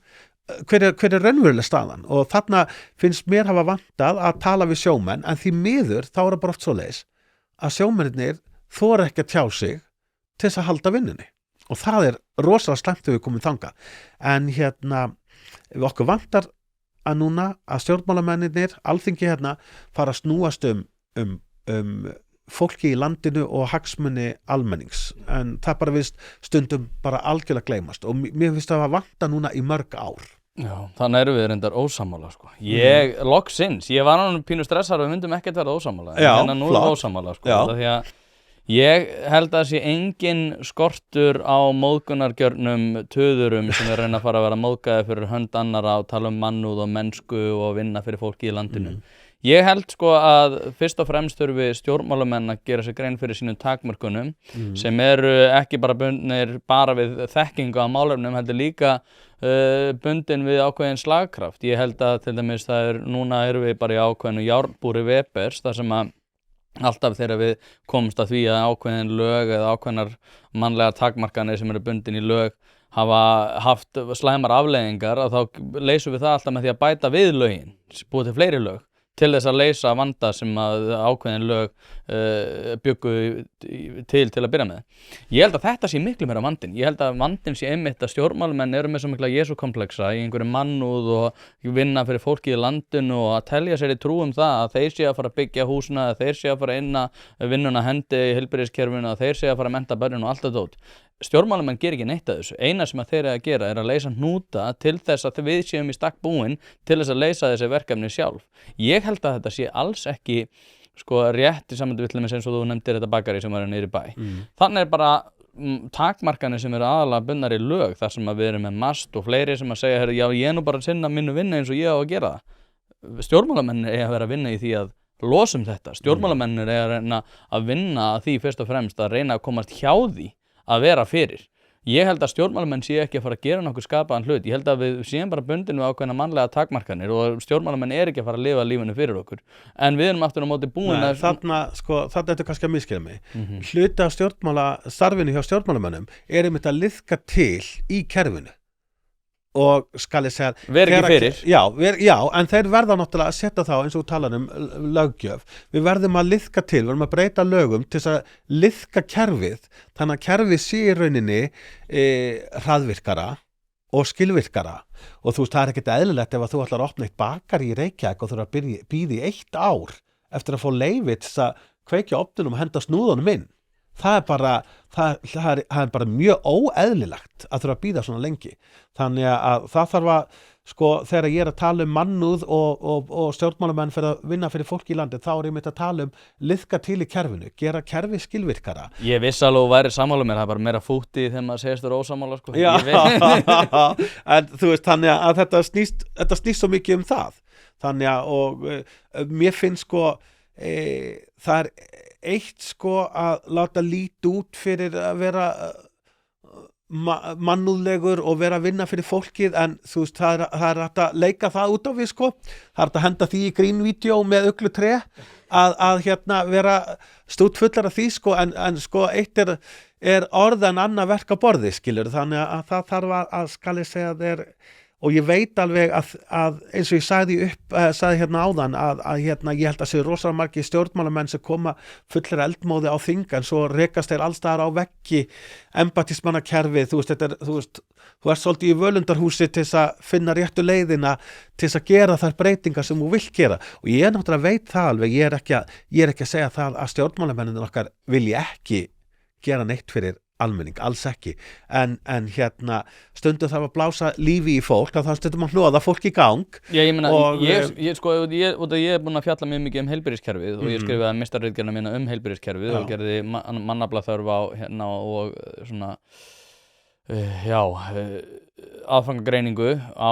hver er raunveruleg staðan og þarna finnst mér hafa vantað að tala við sjómenn en því miður þá það bara oft svoleiðis að sjómennirnir þora ekki að tjá sig til þess að halda vinnunni. Og það rosalega slæmt þegar við komum þangað. En við okkur vantar að núna að stjórnmálamennirnir, alþingi fara að snúast fólki í landinu og hagsmuni almennings. En það bara vist stundum bara algjörlega gleymast og mér finnst það að vanta núna í mörg ár. Já, þannig erum við reyndar ósammála Ég, loksins, ég var náttúrulega pínu stressar og við myndum ekkert verða ósammála en nú erum við ósammála því að ég held að það sé engin skortur á móðgunargjörnum töðurum sem reyna að fara að vera móðgaði fyrir hönd annara og tala mannúð og mennsku og vinna fyrir fólki í landinu. Ég held sko að fyrst og fremst þurfi stjórnmálamenn að gera sér grein fyrir sínum takmörkunum sem eru ekki bara bundnir bara við þekkingu á málefnum, heldur líka bundin við ákveðin slagkraft. Ég held að til dæmis núna erum við bara í ákveðinu járnbúri Webers, þar sem að alltaf þegar við komumst að því að ákveðin lög eða ákveðnar mannlegar takmarkanir sem eru bundin í lög hafa haft slæmar afleiðingar, að þá leysum við það alltaf með því að bæta við lögin, búið til fleiri lög til þess að leysa vanda sem að ákveðin lög bjuggu til að byrja með. Ég held að þetta sé miklu meira vandinn. Ég held að vandinn sé einmitt að stjórnmálamenn eru með svo mikla Jesúkompleksa í einhverju mannúð og vinna fyrir fólkið í landinu og að telja sér í trú það að þeir sé að fara að byggja húsna, að þeir sé að fara inn að vinnuna hendi í heilbrigðiskerfinu, að þeir sé að fara að mennta börnin og allt það dót. Stjórnmálamenn ger ekki neitt af þessu. Eina sem að þeir eru að gera er að leysa hnúta til þess að við séum í stakk búin til þess að leysa þessi verkefni sjálf. Ég held að þetta sé alls ekki rétt í samhengi við eins og þú nefndir þetta bakari sem var niðri í bæ. Þannig bara takmarkanir sem eru aðalega bundnar í lög, þar sem að við erum með MAST og fleiri sem að segja, já, ég er nú bara að sinna minnu vinnu eins og ég á að gera það. Stjórnmálamenn eiga að vera að vinna í því að losum þetta. Stjórnmálamenn eiga að reyna að vinna að því fyrst og fremst að reyna að komast hjá því að vera fyrir. Ég held að stjórnmálamenn sé ekki að fara að gera nokkuð skapaðan hlut. Ég held að við séum bara bundin við ákveðna mannlega takmarkanir og stjórnmálamenn ekki að fara að lifa lífinu fyrir okkur. En við erum aftur á móti búin að... Þarna ertu kannski að misskilja mig. Hluti af starfinu hjá stjórnmálamönnum er einmitt að liðka til í kerfinu. Og skal ég segja... Ver ekki fyrir. Já, en þeir verða náttúrulega að setja þá, eins og talar löggjöf. Við verðum að liðka til, við verðum að breyta lögum til þess að liðka kerfið, þannig að kerfið sé í rauninni hraðvirkara og skilvirkara. Og þú veist, það ekkert eðlilegt ef að þú ætlar að opna eitt bakari í Reykjavík og þú að bíða í 1 ár eftir að fá leyfi til þess að kveikja opnunum og henda snúðunum inn. Það er bara mjög óeðlilegt að þurfa að bíða svona lengi. Þannig að það þarf að, þegar ég er að tala um mannúð og stjórnmálamenn fyrir að vinna fyrir fólki í landi, þá er ég mitt að tala um liðka til í kerfinu, gera kerfi skilvirkara. Ég viss alveg að væri sammála mér, það er bara meira fúti þegar maður segist þér ósammála, Já, en þú veist, þannig að þetta snýst svo mikið um það. Þannig að, og mér finnst það er eitt að láta lít út fyrir að vera mannúðlegur og vera að vinna fyrir fólkið, en þú veist, það er hægt að leika það út á við, það er hægt að henda því í grínvídeó með uglutré að vera stútfullar af því, en eitt er orð en annað verk á borði, skilur, þannig að það þarf að skal ég segja þér. Og ég veit alveg að eins og ég sagði hérna áðan að ég held að séu rosalega margir stjórnmálamenn sem koma fullir eldmóði á þing, en svo rekast þeir allstaðar á veggi embættismannakerfið, þú ert svolítið í völundarhúsi til þess að finna réttu leiðina til þess að gera þær breytingar sem þú vilt gera. Og ég náttúrulega veit það alveg, ég er ekki að segja það að stjórnmálamennir okkar vilji ekki gera neitt fyrir almenning, alls ekki, en stundum þarf að blása lífi í fólk, að það stundum að hljóða fólk í gang. Já, ég meina, ég er búin að fjalla mjög mikið um heilbrigðiskerfið og ég skrifaði meistarritgerðina mína um heilbrigðiskerfið og gerði mannaflaþörf á og svona aðfangagreiningu á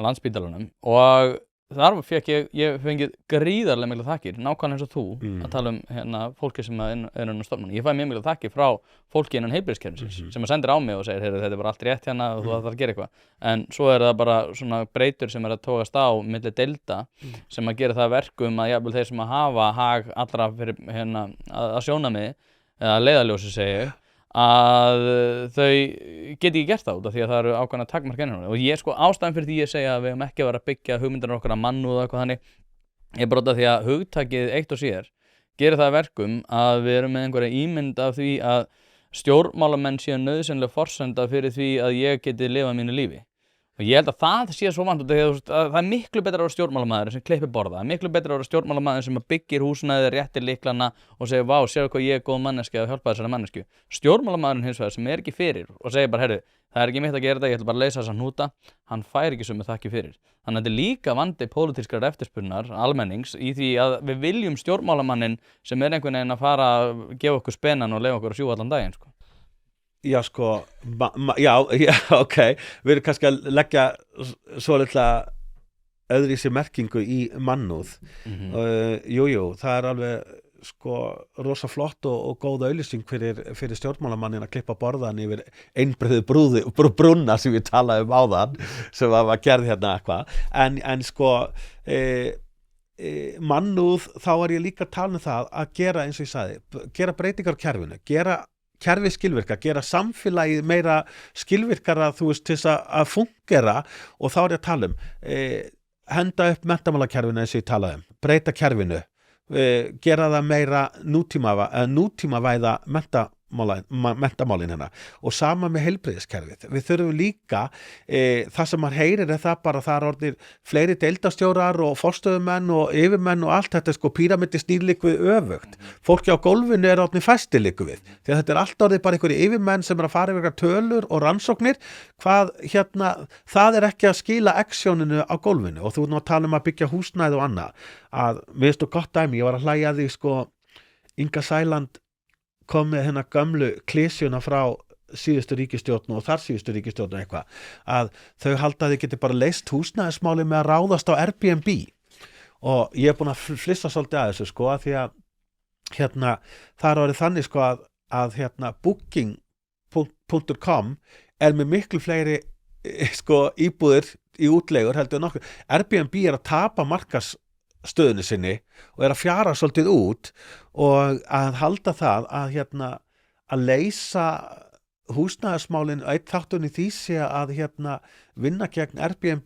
Landspítalanum, og þar ég fengið gríðarlega mikla þakkir, nákvæmlega eins og þú að tala um fólki sem er innan stofnun. Ég fæ mjög mikla þakkir frá fólki innan heilbrigðiskerfisins sem að sendir á mig og segir, þetta er bara allt rétt og þú þarf að gera eitthvað. En svo er það bara svona breytur sem er að tókast á milli deilda sem að gera það verkum að jafnvel þeir sem að hafa hag allra fyrir að sjónarmiði eða leiðarljósi segja að þau geti ekki gert það út af því að það eru ákveðna takmarkanir. Og ég ástæðan fyrir því ég segja að við höfum ekki að vera að byggja hugmyndir okkar að mannúð og eitthvað þannig, ég bara út af því að hugtakið eitt og sér gerir það verkum að við erum með einhverja ímynd af því að stjórnmálamenn séu nauðsynlega forsenda fyrir því að ég geti lifað mínu lífi. Og ég held að það sé svo vant út af því að það er miklu betra að vera stjórnmálamaður sem klippir borða, það er miklu betra að vera stjórnmálamaður sem byggir húsnæðið, réttir lyklana og segir, vá, séu hvað ég er góð manneskja og hjálpa þessari mannesku. Stjórnmálamaðurinn hins vegar sem er ekki fyrir og segir bara, það er ekki mitt að gera þetta, ég ætla bara að leysa þessa hnúta, hann fær ekki sömu þakki fyrir. Þannig að þetta er líka vandi pólitískrar eftirspurnar almennings í því að við viljum stjórnmálamanninn sem er einhvern veginn að fara að gefa okkur spennan og leyfa okkur að sjúga allan daginn, Já, ok, við erum kannski að leggja svo litla öðrísi merkingu í mannúð. Jú, það alveg sko rosa flott og góð auglýsing fyrir stjórnmálamannin að klippa borðan yfir einbreiðu brúnna sem við talaði áðan sem var gerð hérna eitthvað en sko mannúð, þá ég líka að tala það að gera eins og ég sagði, gera breytingar á kerfinu, gera kerfi skilvirka, gera samfélagið meira skilvirkara, þú veist, til þess að fungera og þá ég að tala henda upp menntamálakerfinu eins og ég talaði breyta kerfinu gera það meira nútímavæða menntamálin hennar og sama með heilbrigðiskerfið. Við þurfum líka það sem maður heyrir það bara það orðnir fleiri deildastjórar og forstöðumenn og yfirmenn og allt þetta sko píramidi snýrlik við öfugt. Fólki á gólfinu orðnir fæstilíku við því að þetta allt orðið bara einhverju yfirmenn sem að fara yfir tölur og rannsóknir hvað það ekki að skila aksjóninu á gólfinu og þú nú að tala að byggja húsnæði og annað að við veistu gott dæmi, ég var að hlæja því sko Inga Sæland kom með hérna gömlu klísjuna frá síðustu ríkisstjórn og þar síðustu ríkisstjórn eitthvað að þau halda að þau geti bara leyst húsnæðismáli með að ráðast á Airbnb og ég búin að flissa svolítið að þessu sko að því að það orðið þannig sko að booking.com með miklu fleiri sko íbúðir í útleigur heldur nokkuð. Airbnb að tapa markasstöðunni sinni og að fjara svolítið út og að halda það að leysa húsnæðismálin eitt þátturinn í því sé að vinna gegn Airbnb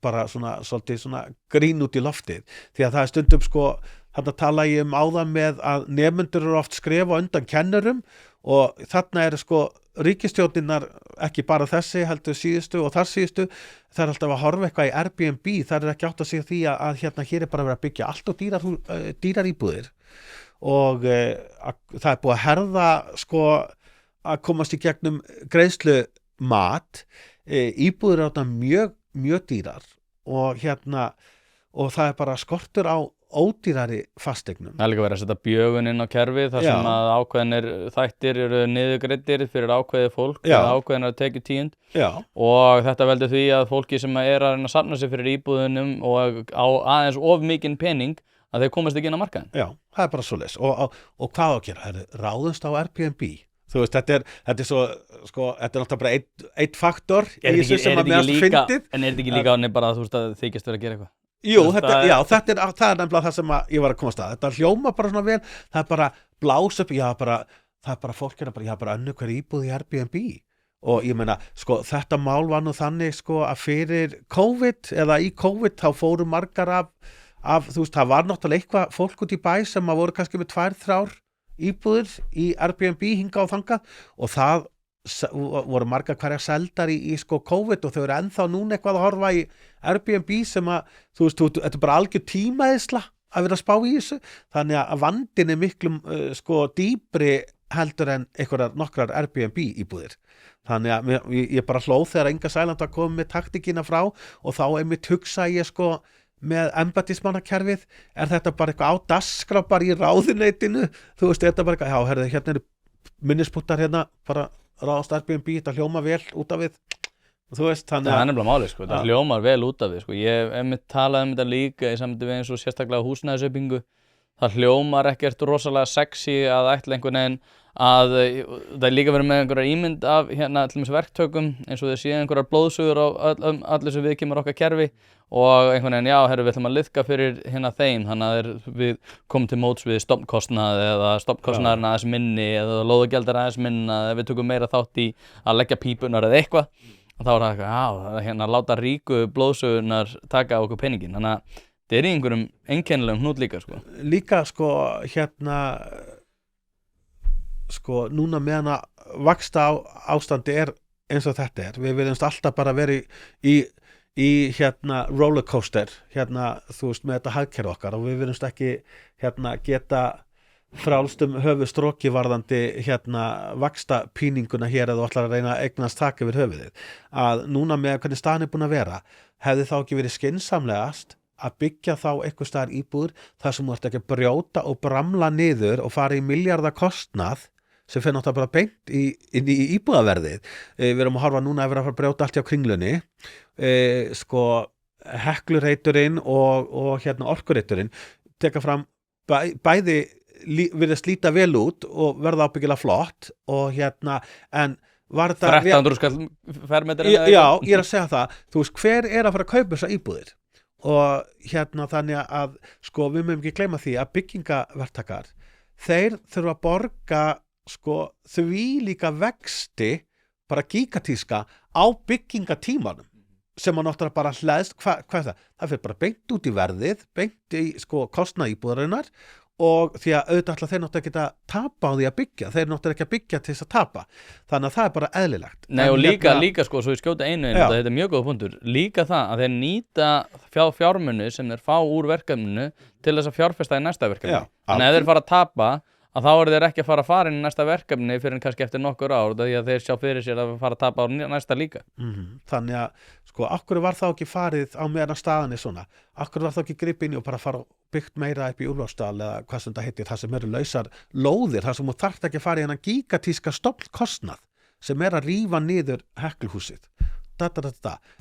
bara svona svolítið svona grín út í loftið því að það stundum sko þarna tala ég áðan með að nemendur eru oft skrifa undan kennurum og þarna sko ríkisstjórninnar ekki bara þessi heldur síðustu og þar síðustu það alltaf að horfa eitthvað í Airbnb það ekki átt að segja því að hér bara verið að byggja allt og dýrar íbúðir og það búið að herða sko að komast í gegnum greiðslu mat íbúðir eru mjög dýrar og og það bara skortur á ódýrari fasteignum. Það líka verið að setja bjögun inn á kerfi þar sem að ákveðnir þættir eru niðurgreiddir fyrir ákveðið fólk eða ákveðin tekið tíund og þetta veldur því að fólki sem að reyna að safna sig fyrir íbúðunum og á aðeins of mikinn pening að þeir komast ekki inn á markaðinn. Já, það bara svoleiðis og hvað á að gera? Ráðumst á Airbnb. Þú veist, þetta svo, sko, þetta náttúrulega bara eitt faktor í þessu sem að meðast fyndið. En þetta ekki líka ánir bara að þú veist að þykist vera að gera eitthvað? Jú, það er nefnilega það sem ég var að komast að. Þetta hljóma bara svona vel, það bara blás upp, það bara fólk bara önnur hver íbúð í Airbnb. Og ég meina, sko, þetta mál var nú þannig, sko, að fyrir COVID eða í COVID þá fóru margar af þú veist, það var náttúrulega eitthvað fólk út í bæ sem að voru kannski með 2-3 íbúðir í Airbnb hinga og þangað og það voru margar hverjar seldar í sko COVID og þau eru ennþá núna eitthvað að horfa í Airbnb sem að þú veist, þetta bara algjör tímaeðsla að vera að spá í þessu þannig að vandin miklu sko dýpri heldur en nokkrar Airbnb íbúðir þannig að ég bara hlóð þegar Inga Sæland var komið með taktikina frá og þá einmitt hugsa ég sko með embættismannakerfið þetta bara eitthvað á dagskrá bara í ráðuneytinu þú veist, þetta bara eitthvað, herðu, eru minnispúttar bara ráðast Airbnb, þetta hljóma vel út af við þú veist, þannig að það nefnilega máli, sko, þetta hljómar vel út af við sko. Ég hef talað þetta líka í samvætti við eins og sérstaklega húsnæðisuppbyggingu það hljómar ekkert rosalega sexy að ætla einhvern veginn að það líka verið með einhverjar ímynd af til dæmis verktökum eins og þeir séu einhverjar blóðsugur á allir sem við kemur okkar kerfi og einhvern veginn, við ætlum að liðka fyrir þeim, þannig að við komum til móts við stofnkostnað eða stofnkostnaðurinn aðeins minni eða lóðagjaldar aðeins minna eða við tökum meira þátt í að leggja pípunar eða eitthvað og þá það eitthvað, láta ríku blóðsugunar taka á okkur peningin, þannig að þetta í einhverjum einkennilegum hnút líka sko. Líka sko núna meðan að vaxta ástandi eins og þetta við viljumst alltaf bara vera í rollercoaster þú veist með þetta hagkerfi okkar og við viljumst ekki geta frálstum höfuðstróki varðandi vaxta píninguna hér eða ætlar að reyna að eignast þak yfir höfuðið að núna með hvernig staðan búin að vera hefði þá ekki verið skynsamlegast að byggja þá eitthvað staðar íbúður þar sem þú ert ekki að brjóta og bramla niður og fara í milljarðakostnað sem fyrir náttúrulega bara beint inn í íbúðaverðið. Við erum að horfa núna að vera að fara að brjóta allt hjá Kringlunni. Heklureiturinn og hérna orkureiturinn teka fram bæði virðast líta vel út og verða ábyggilega flott og hérna, en var þetta 1300 skall fermetri já, ég að segja það, þú veist, hver að fara að kaupa þessar íbúðir og hérna þannig að sko við mögum ekki gleyma því að byggingaverktakar þeir þurfa að borga sko því líka vexti bara gigatíska á byggingatímanum sem að náttúrulega bara hlæðst, hvað er það? Það fyrir bara beint út í verðið, beint í sko kostnað íbúðarinnar og því að auðvitað ætla þeir náttúrulega ekki að tapa á því að byggja, þeir náttúrulega ekki að byggja til þess að tapa, þannig að það er bara eðlilegt. Nei og líka sko, svo ég skjóta einu þetta er mjög góða punktur, líka það að þeir nýta fjármuni sem þeir fá úr verkefninu til þess að fjárfesta í næsta verkefni, en ef þeir fara að tapa að þá eru þeir ekki að fara inn í næsta verkefni fyrir en kannski eftir nokkur ár því að þeir sjá fyrir sér að fara að tapa á næsta líka. Þannig að sko, akkur var þá ekki farið á meðan staðan er svona, akkur var þá ekki gripið inn og bara fara byggt meira upp í Úlfarsdal eða hvað sem þetta heitir, það sem eru lausar lóðir, það sem þú þarft ekki að fara í hennan gigatíska stofnkostnað sem að rífa niður Hekluhúsið.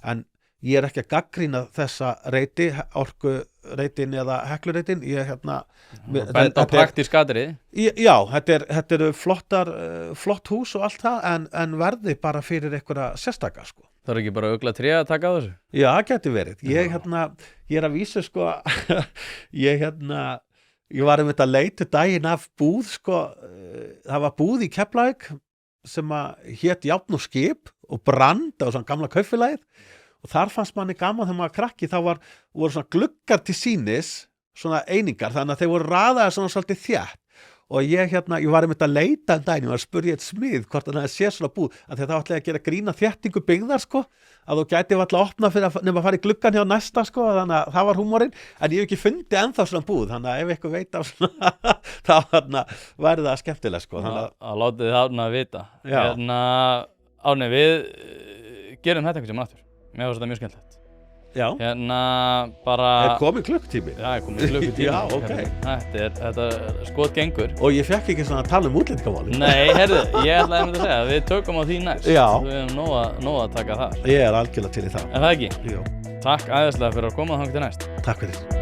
En ég er ekki að gagnrýna þessa reiti, orkureitin eða Heklureitin, ég hérna benda á praktísk atriði. Já, þetta eru flott hús og allt það, en verði bara fyrir einhverja sérstaka sko. Það er ekki bara ugla tré að taka á þessu? Já, það geti verið. Ég er að vísu sko ég var að leita daginn af búð sko, það var búð í Keflavík sem að hét Járn og skip og brann, það var svona gamla kaupfélagið og þar fannst manni gaman þegar maður krakki, voru svona gluggar til sýnis, svona einingar, þannig að þeir voru raðaðir svona svolítið þétt og ég var að leita daginn, ég var að spurja eitt smið hvort hann hefði séð svona búð, að þetta ætlaði að gera grína þéttingu byggðar sko, að þú gæti alltaf að opna fyrir nema að fara í gluggan hjá næsta sko, þannig að það var húmorinn, en ég hef ekki fundið ennþá svona búð, þannig að ef eitthvað veit af svona þá væri það skemmtilega sko. Að láta þið Árna að vita. Árni, við gerum þetta eitthvað sem aftur. Mér finnst þetta mjög skemmtilegt. Já. Bara... Er komið klukkutími? Já, er komið klukkutími. Já, ok. Þetta skot gengur. Og ég fekk ekki svona að tala útlendingamáli. Nei, heyrðu, ég ætlaði að segja, við tökum á því næst. Já. Við hefum nóg að taka þar. Ég er algjörlega til í það. En það ekki? Jú. Takk æðislega fyrir að koma þangað til næst. Takk fyrir.